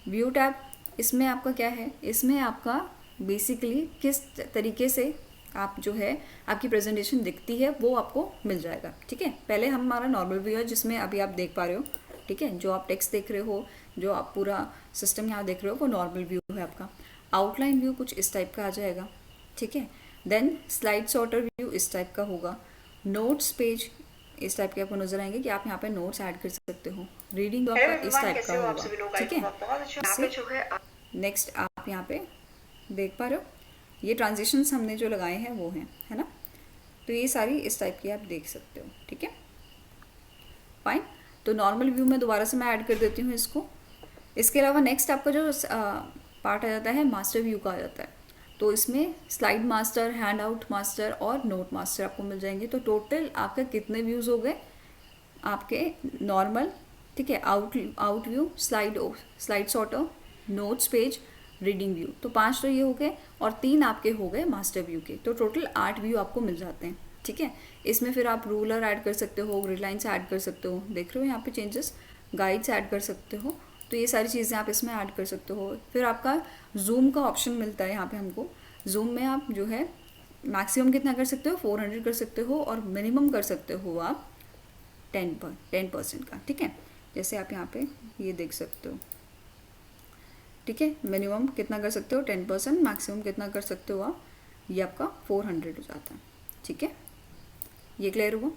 व्यू टैब, इसमें आपका क्या है, इसमें आपका बेसिकली किस तरीके से आप जो है आपकी प्रेजेंटेशन दिखती है वो आपको मिल जाएगा, ठीक है। पहले हमारा नॉर्मल व्यू है जिसमें अभी आप देख पा रहे हो, ठीक है। जो आप टेक्स्ट देख रहे हो, जो आप पूरा सिस्टम यहाँ देख रहे हो, वो नॉर्मल व्यू है आपका। आउटलाइन व्यू कुछ इस टाइप का आ जाएगा, ठीक है। देन स्लाइड सॉर्टर व्यू इस टाइप का होगा। नोट्स पेज इस टाइप के आपको नजर आएंगे कि आप यहाँ पे नोट्स ऐड कर सकते हो। रीडिंग आपका इस टाइप का होगा, ठीक है। नेक्स्ट आप यहाँ पे देख पा रहे हो, ये ट्रांजिशंस हमने जो लगाए हैं वो हैं, है ना। तो ये सारी इस टाइप की आप देख सकते हो, ठीक है। फाइन। तो नॉर्मल व्यू में दोबारा से मैं ऐड कर देती हूँ इसको। इसके अलावा नेक्स्ट आपका जो पार्ट आ जाता है मास्टर व्यू का आ जाता है। तो इसमें slide master, hand out master और नोट मास्टर आपको मिल जाएंगे। तो टोटल आपका कितने व्यूज़ हो गए आपके, नॉर्मल, ठीक है, out view, slide sorter, notes page, reading view. तो 5 तो ये हो गए और 3 आपके हो गए मास्टर व्यू के। तो टोटल 8 व्यू आपको मिल जाते हैं, ठीक है। इसमें फिर आप रूलर ऐड कर सकते हो, ग्रिड लाइन्स ऐड कर सकते हो, देख रहे हो यहाँ पे चेंजेस, गाइड्स ऐड कर सकते हो। तो ये सारी चीज़ें आप इसमें ऐड कर सकते हो। फिर आपका जूम का ऑप्शन मिलता है यहाँ पे हमको। जूम में आप जो है मैक्सिमम कितना कर सकते हो, 400 कर सकते हो, और मिनिमम कर सकते हो आप 10% का, ठीक है। जैसे आप यहाँ पे ये देख सकते हो, ठीक है। मिनिमम कितना कर सकते हो 10%, मैक्सिमम कितना कर सकते हो आप, ये आपका 400 हो जाता है, ठीक है। ये क्लियर हुआ।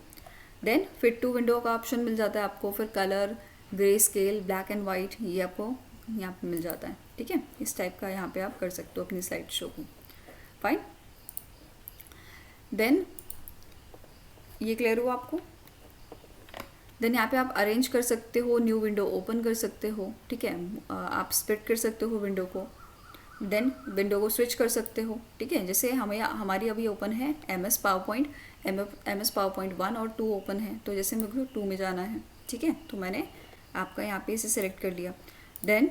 देन फिट टू विंडो का ऑप्शन मिल जाता है आपको। फिर colour, grey scale, black and white, ये आपको यहाँ पे मिल जाता है, ठीक है। इस टाइप का यहाँ पे आप कर सकते हो अपनी स्लाइड शो को। फाइन। देन ये क्लियर हुआ आपको। देन यहाँ पे आप अरेंज कर सकते हो, न्यू विंडो ओपन कर सकते हो, ठीक है। आप स्प्लिट कर सकते हो विंडो को, देन विंडो को स्विच कर सकते हो, ठीक है। जैसे हमारी अभी ओपन है MS पावरपॉइंट, MS पावरपॉइंट 1 और 2 ओपन है, तो जैसे मेरे को 2 में जाना है, ठीक है, तो मैंने आपका यहाँ पे इसे सिलेक्ट कर लिया। देन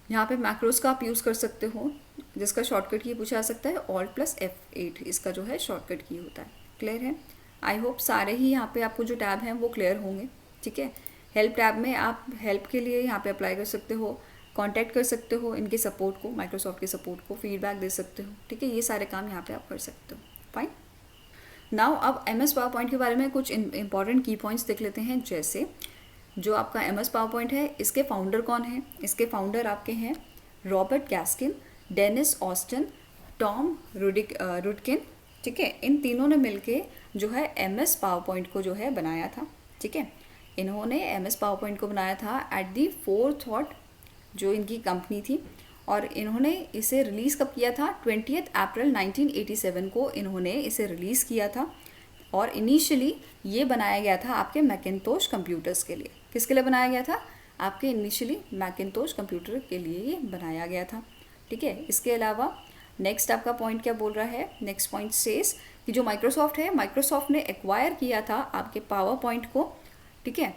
यहाँ पे मैक्रोस का आप यूज़ कर सकते हो, जिसका शॉर्टकट की पूछा जा सकता है Alt+F8, इसका जो है शॉर्टकट की होता है। क्लियर है? आई होप सारे ही यहाँ पे आपको जो टैब हैं वो क्लियर होंगे, ठीक है। हेल्प टैब में आप हेल्प के लिए यहाँ पे अप्लाई कर सकते हो, कांटेक्ट कर सकते हो इनके सपोर्ट को, माइक्रोसॉफ्ट के सपोर्ट को, फीडबैक दे सकते हो, ठीक है। ये सारे काम यहाँ पे आप कर सकते हो। फाइन। नाउ अब MS पावरपॉइंट के बारे में कुछ इंपॉर्टेंट की पॉइंट्स देख लेते हैं। जैसे जो आपका MS पावरपॉइंट है, इसके फाउंडर कौन है? इसके फाउंडर आपके हैं Robert Gaskin, Dennis Austin, Tom रुडकिन, ठीक है। इन तीनों ने मिलके जो है MS पावरपॉइंट को जो है बनाया था, ठीक है। इन्होंने MS पावरपॉइंट को बनाया था एट दी फोरथॉट, जो इनकी कंपनी थी, और इन्होंने इसे रिलीज़ कब किया था? 20 अप्रैल 1987 को इन्होंने इसे रिलीज़ किया था। और इनिशियली ये बनाया गया था आपके मैकिन्टोश कंप्यूटर्स के लिए। किसके लिए बनाया गया था? आपके इनिशियली मैकिन्टोश कंप्यूटर के लिए ये बनाया गया था, ठीक है। इसके अलावा नेक्स्ट आपका पॉइंट क्या बोल रहा है? नेक्स्ट पॉइंट सेज कि जो माइक्रोसॉफ्ट है, माइक्रोसॉफ्ट ने एक्वायर किया था आपके पावर पॉइंट को, ठीक है।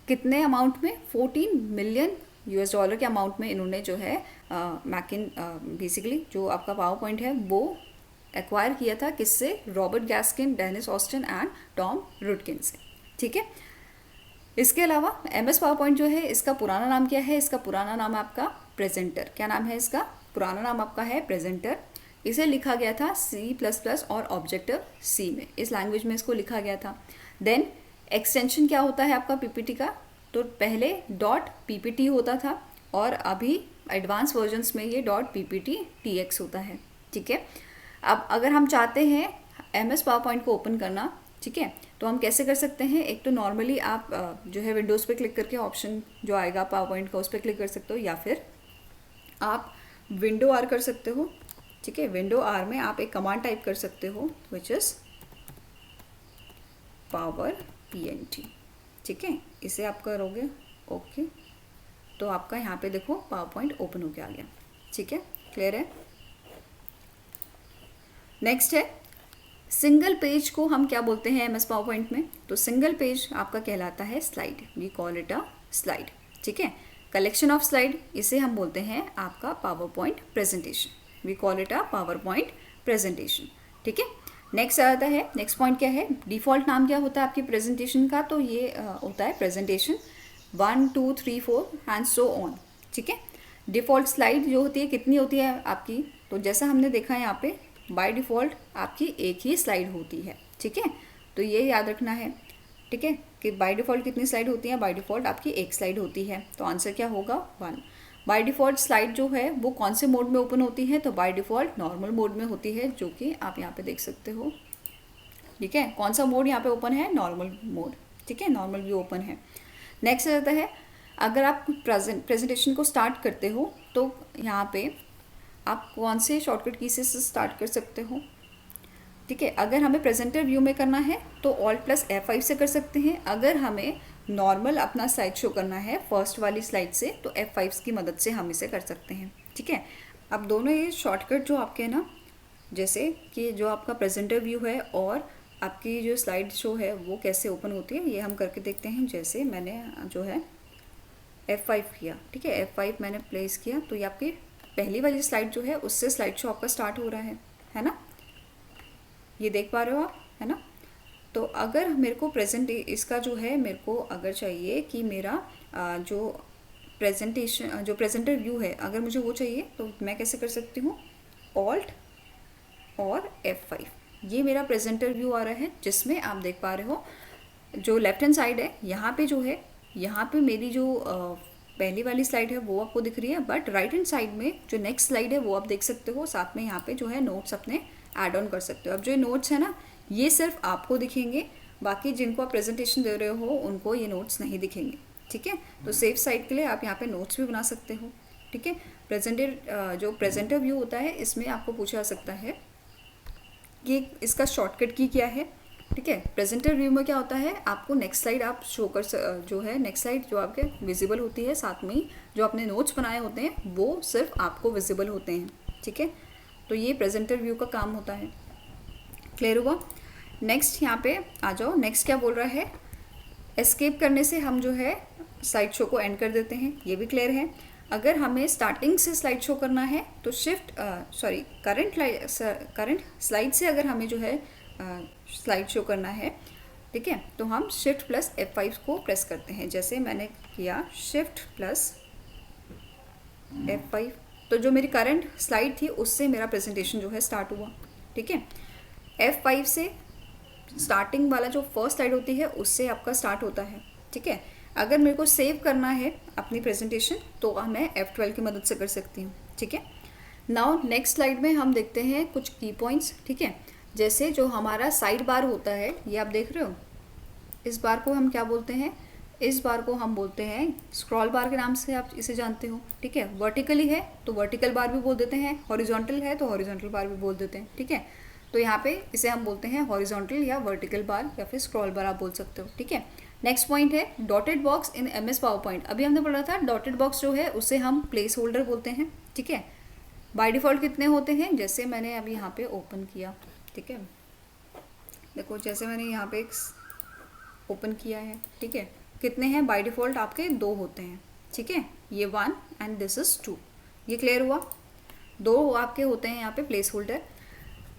कितने अमाउंट में? $14 मिलियन के अमाउंट में इन्होंने जो है बेसिकली जो आपका पावर पॉइंट है वो एक्वायर किया था। किससे? Robert Gaskin, Dennis Austin and Tom Rudkin से, ठीक है। इसके अलावा MS पावरपॉइंट जो है, इसका पुराना नाम क्या है? इसका पुराना नाम है आपका प्रेजेंटर। क्या नाम है इसका? पुराना नाम आपका है प्रेजेंटर। इसे लिखा गया था C++ और ऑब्जेक्टिव C में, इस लैंग्वेज में इसको लिखा गया था। देन एक्सटेंशन क्या होता है आपका PPT का? तो पहले .ppt होता था और अभी एडवांस वर्जन्स में ये .ppttx होता है, ठीक है। अब अगर हम चाहते हैं MS पावरपॉइंट को ओपन करना, ठीक है, तो हम कैसे कर सकते हैं? एक तो नॉर्मली आप जो है विंडोज़ पे क्लिक करके ऑप्शन जो आएगा पावरपॉइंट का उस पर क्लिक कर सकते हो, या फिर आप विंडो R कर सकते हो, ठीक है। विंडो R में आप एक कमांड टाइप कर सकते हो विच इज़ PowerPNT, ठीक है। इसे आप करोगे ओके, तो आपका यहाँ पे देखो पावरपॉइंट ओपन होके आ गया, ठीक है। क्लियर है? नेक्स्ट है सिंगल पेज को हम क्या बोलते हैं MS पावरपॉइंट में? तो सिंगल पेज आपका कहलाता है slide, we call it a slide, ठीक है। कलेक्शन ऑफ स्लाइड, इसे हम बोलते हैं आपका PowerPoint presentation, we call it a PowerPoint presentation, ठीक है। नेक्स्ट आता है, नेक्स्ट पॉइंट क्या है? डिफ़ॉल्ट नाम क्या होता है आपकी प्रेजेंटेशन का? तो ये होता है प्रेजेंटेशन 1 2 3 4 एंड सो ऑन, ठीक है। डिफ़ॉल्ट स्लाइड जो होती है कितनी होती है आपकी? तो जैसा हमने देखा है यहाँ पे बाय डिफ़ॉल्ट आपकी एक ही स्लाइड होती है, ठीक है। तो ये याद रखना है, ठीक है, कि बाय डिफ़ॉल्ट कितनी स्लाइड होती है? बाय डिफ़ॉल्ट आपकी एक स्लाइड होती है। तो आंसर क्या होगा? 1। बाय डिफ़ॉल्ट स्लाइड जो है वो कौन से मोड में ओपन होती है? तो बाय डिफ़ॉल्ट नॉर्मल मोड में होती है, जो कि आप यहाँ पे देख सकते हो, ठीक है। कौन सा मोड यहाँ पे ओपन है? नॉर्मल मोड, ठीक है, नॉर्मल व्यू ओपन है। नेक्स्ट रहता है, अगर आप प्रेजेंटेशन को स्टार्ट करते हो तो यहाँ पे आप कौन से शॉर्टकट की से स्टार्ट कर सकते हो, ठीक है। अगर हमें प्रेजेंटर व्यू में करना है तो Alt+F5 से कर सकते हैं। अगर हमें नॉर्मल अपना स्लाइड शो करना है फर्स्ट वाली स्लाइड से, तो F5 की मदद से हम इसे कर सकते हैं, ठीक है। अब दोनों ये शॉर्टकट जो आपके ना, जैसे कि जो आपका प्रेजेंटर व्यू है और आपकी जो स्लाइड शो है वो कैसे ओपन होती है, ये हम करके देखते हैं। जैसे मैंने जो है F5 किया, ठीक है, F5 मैंने प्लेस किया, तो ये आपकी पहली वाली स्लाइड जो है उससे स्लाइड शो आपका स्टार्ट हो रहा है ना, ये देख पा रहे हो आप, है ना। तो अगर मेरे को इसका जो है मेरे को अगर चाहिए कि मेरा जो प्रेजेंटर व्यू है अगर मुझे वो चाहिए, तो मैं कैसे कर सकती हूँ? Alt और F5, ये मेरा प्रेजेंटर व्यू आ रहा है, जिसमें आप देख पा रहे हो जो लेफ्ट हैंड साइड है यहाँ पे जो है, यहाँ पे मेरी जो पहली वाली स्लाइड है वो आपको दिख रही है, बट राइट हैंड साइड में जो नेक्स्ट स्लाइड है वो आप देख सकते हो। साथ में यहाँ पे जो है नोट्स अपने ऐड ऑन कर सकते हो। अब जो नोट्स है ना, ये सिर्फ आपको दिखेंगे, बाकी जिनको आप प्रेजेंटेशन दे रहे हो उनको ये नोट्स नहीं दिखेंगे, ठीक है। तो सेफ साइड के लिए आप यहाँ पे नोट्स भी बना सकते हो, ठीक है। जो प्रेजेंटर व्यू होता है इसमें आपको पूछा जा सकता है कि इसका शॉर्टकट की क्या है, ठीक है। प्रेजेंटर व्यू में क्या होता है, आपको नेक्स्ट स्लाइड आप शो कर जो है नेक्स्ट स्लाइड जो आपके विजिबल होती है, साथ में ही जो आपने नोट्स बनाए होते हैं वो सिर्फ आपको विजिबल होते हैं। ठीक है, तो ये प्रेजेंटर व्यू का काम होता है। क्लियर हुआ? नेक्स्ट यहाँ पे आ जाओ, नेक्स्ट क्या बोल रहा है, एस्केप करने से हम जो है स्लाइड शो को एंड कर देते हैं, ये भी क्लियर है। अगर हमें स्टार्टिंग से स्लाइड शो करना है तो करंट स्लाइड से अगर हमें जो है स्लाइड शो करना है, ठीक है, तो हम शिफ्ट प्लस F5 को प्रेस करते हैं। जैसे मैंने किया शिफ्ट प्लस F5, तो जो मेरी करंट स्लाइड थी उससे मेरा प्रेजेंटेशन जो है स्टार्ट हुआ। ठीक है, F5 से स्टार्टिंग वाला जो फर्स्ट स्लाइड होती है उससे आपका स्टार्ट होता है। ठीक है, अगर मेरे को सेव करना है अपनी प्रेजेंटेशन तो मैं F12 की मदद से कर सकती हूँ। ठीक है, नाउ नेक्स्ट स्लाइड में हम देखते हैं कुछ की पॉइंट्स। ठीक है, जैसे जो हमारा साइड बार होता है, ये आप देख रहे हो, इस बार को हम क्या बोलते हैं, इस बार को हम बोलते हैं स्क्रॉल बार के नाम से आप इसे जानते हो। ठीक है, वर्टिकली है तो वर्टिकल बार भी बोल देते हैं, हॉरिजॉन्टल है तो हॉरिजॉन्टल बार भी बोल देते हैं। ठीक है, तो यहाँ पे इसे हम बोलते हैं हॉरिजॉन्टल या वर्टिकल बार या फिर स्क्रॉल बार आप बोल सकते हो। ठीक है, नेक्स्ट पॉइंट है dotted box in MS power point. अभी हमने पढ़ा था डॉटेड बॉक्स जो है उसे हम प्लेस होल्डर बोलते हैं। ठीक है, बाय डिफ़ॉल्ट कितने होते हैं, जैसे मैंने अभी यहाँ पे ओपन किया, ठीक है, देखो जैसे मैंने यहाँ पे एक ओपन किया है, ठीक है, कितने हैं बाय डिफ़ॉल्ट आपके 2 होते हैं। ठीक है, ये 1 एंड दिस इज़ 2। ये क्लियर हुआ? 2 आपके होते हैं यहाँ पे प्लेस होल्डर।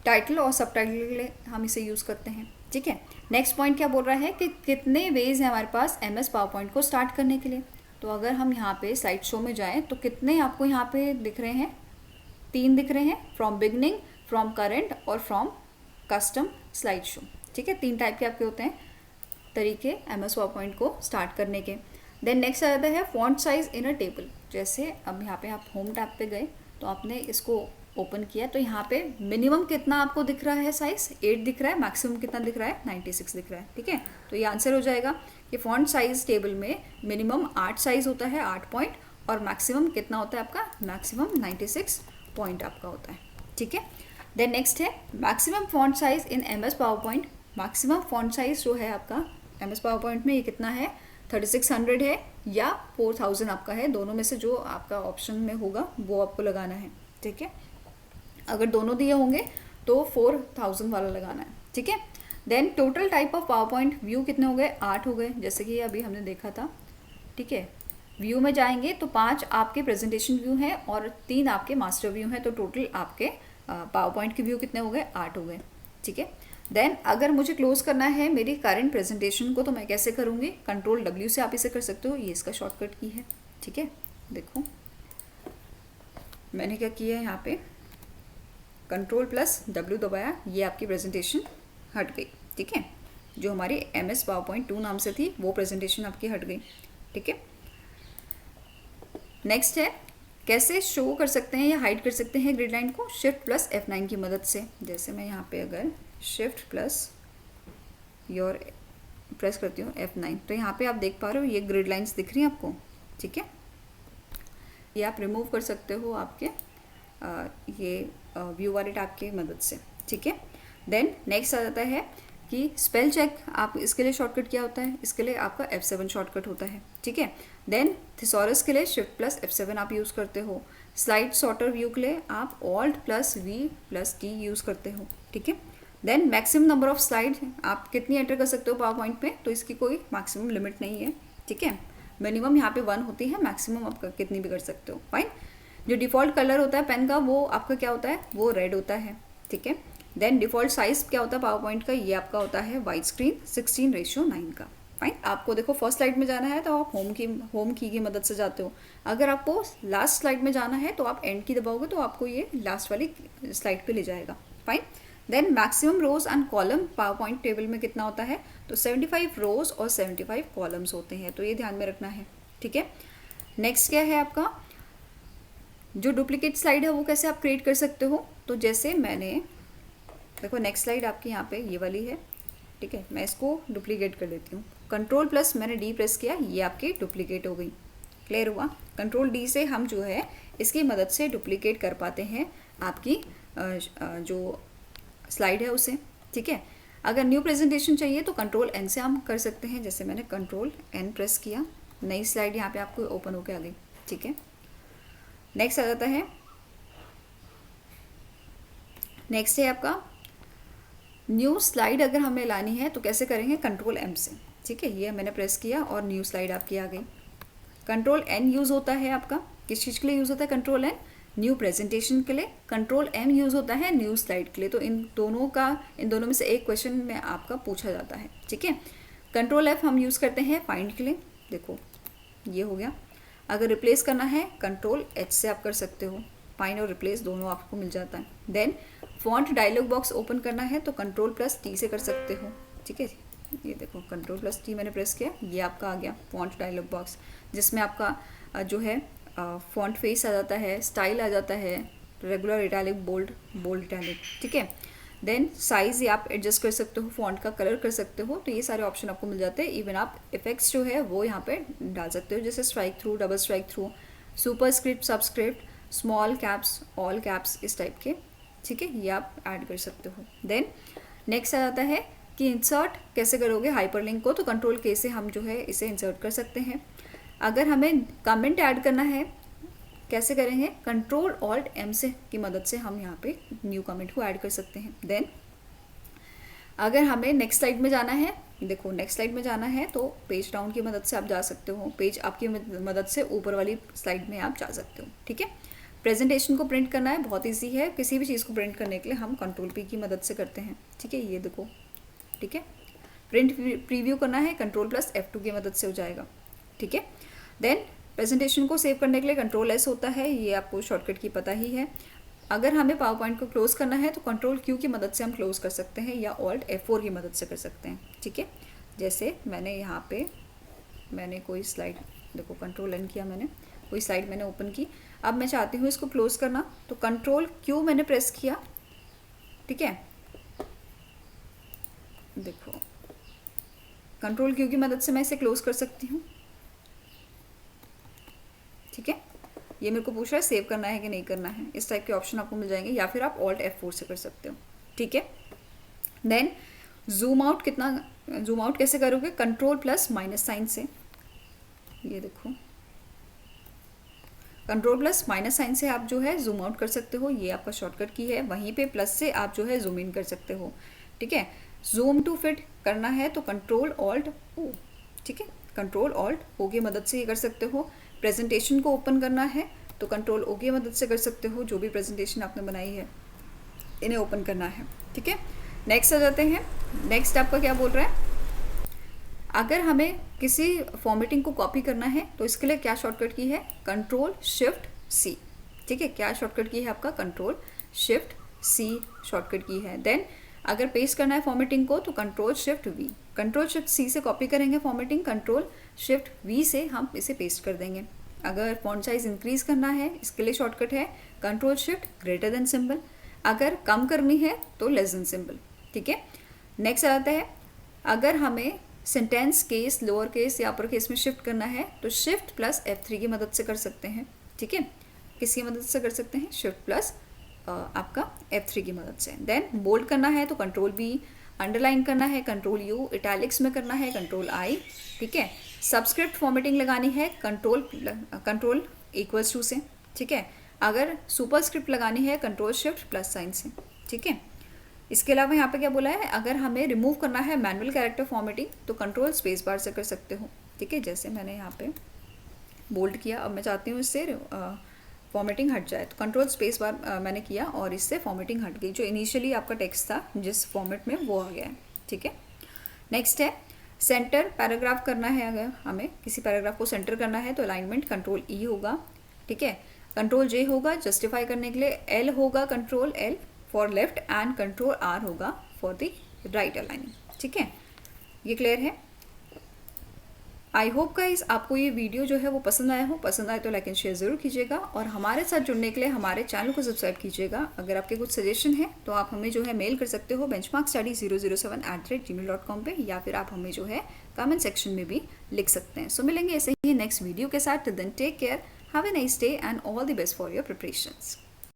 टाइटल और सब टाइटल के लिए हम इसे यूज़ करते हैं। ठीक है, नेक्स्ट पॉइंट क्या बोल रहा है कि कितने वेज हैं हमारे पास MS पावर पॉइंट को स्टार्ट करने के लिए। तो अगर हम यहाँ पे स्लाइड शो में जाएं तो कितने आपको यहाँ पे दिख रहे हैं, 3 दिख रहे हैं, फ्रॉम बिगनिंग, फ्रॉम करंट और फ्रॉम कस्टम स्लाइड शो। ठीक है, 3 टाइप के आपके होते हैं तरीके MS पावर पॉइंट को स्टार्ट करने के। देन नेक्स्ट आ जाता है font size in a table. जैसे अब यहाँ पे आप होम टैब पे गए तो आपने इसको ओपन किया तो यहाँ पे मिनिमम कितना आपको दिख रहा है, साइज 8 दिख रहा है, मैक्सिमम कितना दिख रहा है, 96 दिख रहा है। ठीक है, तो ये आंसर हो जाएगा कि फॉन्ट साइज टेबल में मिनिमम 8 साइज होता है, 8 पॉइंट, और मैक्सिमम कितना होता है आपका, मैक्सिमम 96 पॉइंट आपका होता है। ठीक है, देन नेक्स्ट है maximum font size in MS power point. Maximum font size जो है आपका MS पावर पॉइंट में ये कितना है, 3600 है या 4000 आपका है, दोनों में से जो आपका ऑप्शन में होगा वो आपको लगाना है। ठीक है, अगर दोनों दिए होंगे तो 4000 वाला लगाना है। ठीक है, then total type of PowerPoint view कितने हो गए, 8 हो गए, जैसे कि अभी हमने देखा था। ठीक है, व्यू में जाएंगे तो 5 आपके प्रेजेंटेशन व्यू हैं और 3 आपके मास्टर व्यू हैं, तो टोटल आपके पावर पॉइंट के व्यू कितने हो गए, 8 हो गए। ठीक है, देन अगर मुझे क्लोज करना है मेरी करंट प्रेजेंटेशन को तो मैं कैसे करूँगी, Ctrl W से आप इसे कर सकते हो, ये इसका शॉर्टकट की है। ठीक है, देखो मैंने क्या किया है, यहाँ पे Ctrl+W दबाया, ये आपकी प्रेजेंटेशन हट गई। ठीक है, जो हमारी MS पावर पॉइंट 2 नाम से थी वो प्रेजेंटेशन आपकी हट गई। ठीक है, नेक्स्ट है कैसे शो कर सकते हैं या हाइड कर सकते हैं ग्रिड लाइन को, Shift+F9 की मदद से। जैसे मैं यहाँ पे अगर Shift+ प्रेस करती हूँ F9 तो यहाँ पे आप देख पा रहे हो ये ग्रिड लाइंस दिख रही हैं आपको। ठीक है, ये आप रिमूव कर सकते हो आपके ये व्यू वाले टैब की मदद से। ठीक है, देन नेक्स्ट आ जाता है कि स्पेल चेक, आप इसके लिए शॉर्टकट क्या होता है, इसके लिए आपका F7 शॉर्टकट होता है। ठीक है, देन थिसॉरस के लिए Shift+F7 आप यूज़ करते हो। स्लाइड सॉर्टर व्यू के लिए आप Alt+V+T यूज़ करते हो। ठीक है, then maximum number of slide आप कितनी एंटर कर सकते हो पावर पॉइंट में, तो इसकी कोई मैक्सिमम लिमिट नहीं है। ठीक है, मिनिमम यहाँ पे 1 होती है, मैक्सिमम आप कितनी भी कर सकते हो। फाइन, जो डिफ़ॉल्ट कलर होता है पेन का वो आपका क्या होता है, वो रेड होता है। ठीक है, देन डिफ़ॉल्ट साइज़ क्या होता है पावर पॉइंट का, ये आपका होता है वाइड स्क्रीन 16:9 का। फाइन, आपको देखो फर्स्ट स्लाइड में जाना है तो आप होम की मदद से जाते हो। अगर आपको लास्ट स्लाइड में जाना है तो आप एंड की दबाओगे तो आपको ये लास्ट वाली स्लाइड पे ले जाएगा। Fine, then maximum rows and column PowerPoint table में कितना होता है, तो 75 रोज और 75 कॉलम्स होते हैं, तो ये ध्यान में रखना है। ठीक है, नेक्स्ट क्या है आपका, जो डुप्लीकेट स्लाइड है वो कैसे आप क्रिएट कर सकते हो, तो जैसे मैंने देखो नेक्स्ट स्लाइड आपकी यहाँ पे ये वाली है। ठीक है, मैं इसको डुप्लीकेट कर लेती हूँ, Ctrl+ मैंने D प्रेस किया, ये आपकी डुप्लीकेट हो गई। क्लियर हुआ? Ctrl D से हम जो है इसकी मदद से डुप्लीकेट कर पाते हैं आपकी जो स्लाइड है उसे। ठीक है, अगर न्यू प्रेजेंटेशन चाहिए तो कंट्रोल एन से हम कर सकते हैं, जैसे मैंने कंट्रोल एन प्रेस किया, नई स्लाइड यहाँ पे आपको ओपन होके आ गई। ठीक है, नेक्स्ट आ जाता है, नेक्स्ट है आपका न्यू स्लाइड। अगर हमें लानी है तो कैसे करेंगे, कंट्रोल एम से। ठीक है, ये मैंने प्रेस किया और न्यू स्लाइड आपकी आ गई। कंट्रोल एन यूज़ होता है आपका किस चीज़ के लिए यूज़ होता है, कंट्रोल एन न्यू प्रेजेंटेशन के लिए, कंट्रोल एम यूज़ होता है न्यू स्लाइड के लिए। तो इन दोनों में से एक क्वेश्चन में आपका पूछा जाता है। ठीक है, कंट्रोल एफ हम यूज़ करते हैं फाइंड के लिए। देखो ये हो गया। अगर रिप्लेस करना है कंट्रोल एच से आप कर सकते हो, फाइंड और रिप्लेस दोनों आपको मिल जाता है। Then font dialog box open करना है तो कंट्रोल प्लस टी से कर सकते हो। ठीक है, ये देखो कंट्रोल प्लस टी मैंने प्रेस किया, ये आपका आ गया फॉन्ट डायलॉग बॉक्स, जिसमें आपका जो है फॉन्ट फेस आ जाता है, स्टाइल आ जाता है, रेगुलर इटैलिक, बोल्ड इटैलिक। ठीक है, देन साइज़ आप एडजस्ट कर सकते हो, फॉन्ट का कलर कर सकते हो, तो ये सारे ऑप्शन आपको मिल जाते हैं। इवन आप इफेक्ट्स जो है वो यहाँ पे डाल सकते हो, जैसे strike through, double strike through, super script, subscript, small caps, all caps, इस टाइप के। ठीक है, ये आप ऐड कर सकते हो। देन नेक्स्ट आ जाता है कि इंसर्ट कैसे करोगे हाइपरलिंक को, तो कंट्रोल के से हम जो है इसे इंसर्ट कर सकते हैं। अगर हमें कमेंट ऐड करना है कैसे करेंगे, कंट्रोल ऑल्ट एम से की मदद से हम यहाँ पे न्यू कमेंट को ऐड कर सकते हैं। देन अगर हमें नेक्स्ट स्लाइड में जाना है, देखो नेक्स्ट स्लाइड में जाना है तो पेज डाउन की मदद से आप जा सकते हो, पेज आपकी मदद से ऊपर वाली स्लाइड में आप जा सकते हो। ठीक है, प्रेजेंटेशन को प्रिंट करना है, बहुत ईजी है, किसी भी चीज़ को प्रिंट करने के लिए हम कंट्रोल पी की मदद से करते हैं। ठीक है, ये देखो। ठीक है, प्रिंट प्रीव्यू करना है कंट्रोल प्लस F2 की मदद से हो जाएगा। ठीक है, देन प्रेजेंटेशन को सेव करने के लिए कंट्रोल एस होता है, ये आपको शॉर्टकट की पता ही है। अगर हमें पावर पॉइंट को क्लोज करना है तो कंट्रोल क्यू की मदद से हम क्लोज कर सकते हैं, या ऑल्ट F4 की मदद से कर सकते हैं। ठीक है, जैसे मैंने यहाँ पे कोई स्लाइड, देखो कंट्रोल एन किया मैंने, कोई स्लाइड मैंने ओपन की, अब मैं चाहती हूँ इसको क्लोज करना, तो कंट्रोल क्यू मैंने प्रेस किया। ठीक है, देखो कंट्रोल क्यू की मदद से मैं इसे क्लोज कर सकती हूँ। ठीक है, ये मेरे को पूछ रहा है सेव करना है कि नहीं करना है, इस टाइप के ऑप्शन आपको मिल जाएंगे, या फिर आप ऑल्ट F4 से कर सकते हो। ठीक है, देन जूम आउट कैसे करोगे, कंट्रोल प्लस माइनस साइन से। ये देखो कंट्रोल प्लस माइनस साइन से आप जो है जूम आउट कर सकते हो, ये आपका शॉर्टकट की है। वहीं पे प्लस से आप जो है जूम इन कर सकते हो। ठीक है, जूम टू फिट करना है तो कंट्रोल ऑल्ट O। ठीक है, कंट्रोल ऑल्ट O की मदद से ये कर सकते हो। प्रेजेंटेशन को ओपन करना है तो कंट्रोल O की मदद से कर सकते हो, जो भी प्रेजेंटेशन आपने बनाई है इन्हें ओपन करना है। ठीक है, नेक्स्ट आ जाते हैं। नेक्स्ट आपका क्या बोल रहा है, अगर हमें किसी फॉर्मेटिंग को कॉपी करना है तो इसके लिए क्या शॉर्टकट की है, कंट्रोल शिफ्ट C। ठीक है, क्या शॉर्टकट की है आपका, कंट्रोल शिफ्ट C शॉर्टकट की है। देन अगर पेस्ट करना है फॉर्मेटिंग को तो control shift V, control shift C से कॉपी करेंगे फॉर्मेटिंग, कंट्रोल शिफ्ट V से हम इसे पेस्ट कर देंगे। अगर फॉन्ट साइज इंक्रीज करना है इसके लिए शॉर्टकट है control shift greater than symbol, अगर कम करनी है तो लेस देन सिंबल। ठीक है, नेक्स्ट आता है, अगर हमें सेंटेंस केस, लोअर केस या अपर केस में शिफ्ट करना है तो शिफ्ट प्लस F3 की मदद से कर सकते हैं। ठीक है, किसकी मदद से कर सकते हैं, शिफ्ट प्लस आपका F3 की मदद से। देन बोल्ड करना है तो कंट्रोल B, अंडरलाइन करना है कंट्रोल U, इटैलिक्स में करना है कंट्रोल I। ठीक है, सबस्क्रिप्ट फॉर्मेटिंग लगानी है कंट्रोल इक्वल्स टू से। ठीक है, अगर सुपर स्क्रिप्ट लगानी है कंट्रोल शिफ्ट प्लस साइन से। ठीक है, इसके अलावा यहाँ पे क्या बोला है, अगर हमें रिमूव करना है मैनुअल कैरेक्टर फॉर्मेटिंग तो कंट्रोल स्पेस बार से कर सकते हो। ठीक है, जैसे मैंने यहाँ पे बोल्ड किया, अब मैं चाहती हूँ इससे फॉर्मेटिंग हट जाए तो कंट्रोल स्पेस बार मैंने किया और इससे फॉर्मेटिंग हट गई, जो इनिशियली आपका टेक्स्ट था जिस फॉर्मेट में वो आ गया है। ठीक है, नेक्स्ट है सेंटर पैराग्राफ करना है, अगर हमें किसी पैराग्राफ को सेंटर करना है तो अलाइनमेंट कंट्रोल E होगा। ठीक है, कंट्रोल J होगा जस्टिफाई करने के लिए, L होगा control L for left and control R होगा फॉर द राइट अलाइनिंग। ठीक है, ये क्लियर है। आई होप गाइस आपको ये वीडियो जो है वो पसंद आया हो, पसंद आए तो लाइक एंड शेयर ज़रूर कीजिएगा, और हमारे साथ जुड़ने के लिए हमारे चैनल को सब्सक्राइब कीजिएगा। अगर आपके कुछ सजेशन है तो आप हमें जो है मेल कर सकते हो benchmarkstudy007@gmail.com पे, या फिर आप हमें जो है कमेंट सेक्शन में भी लिख सकते हैं। सो मिलेंगे ऐसे ही नेक्स्ट वीडियो के साथ। Till then take care, have a nice day and all the best for your preparations.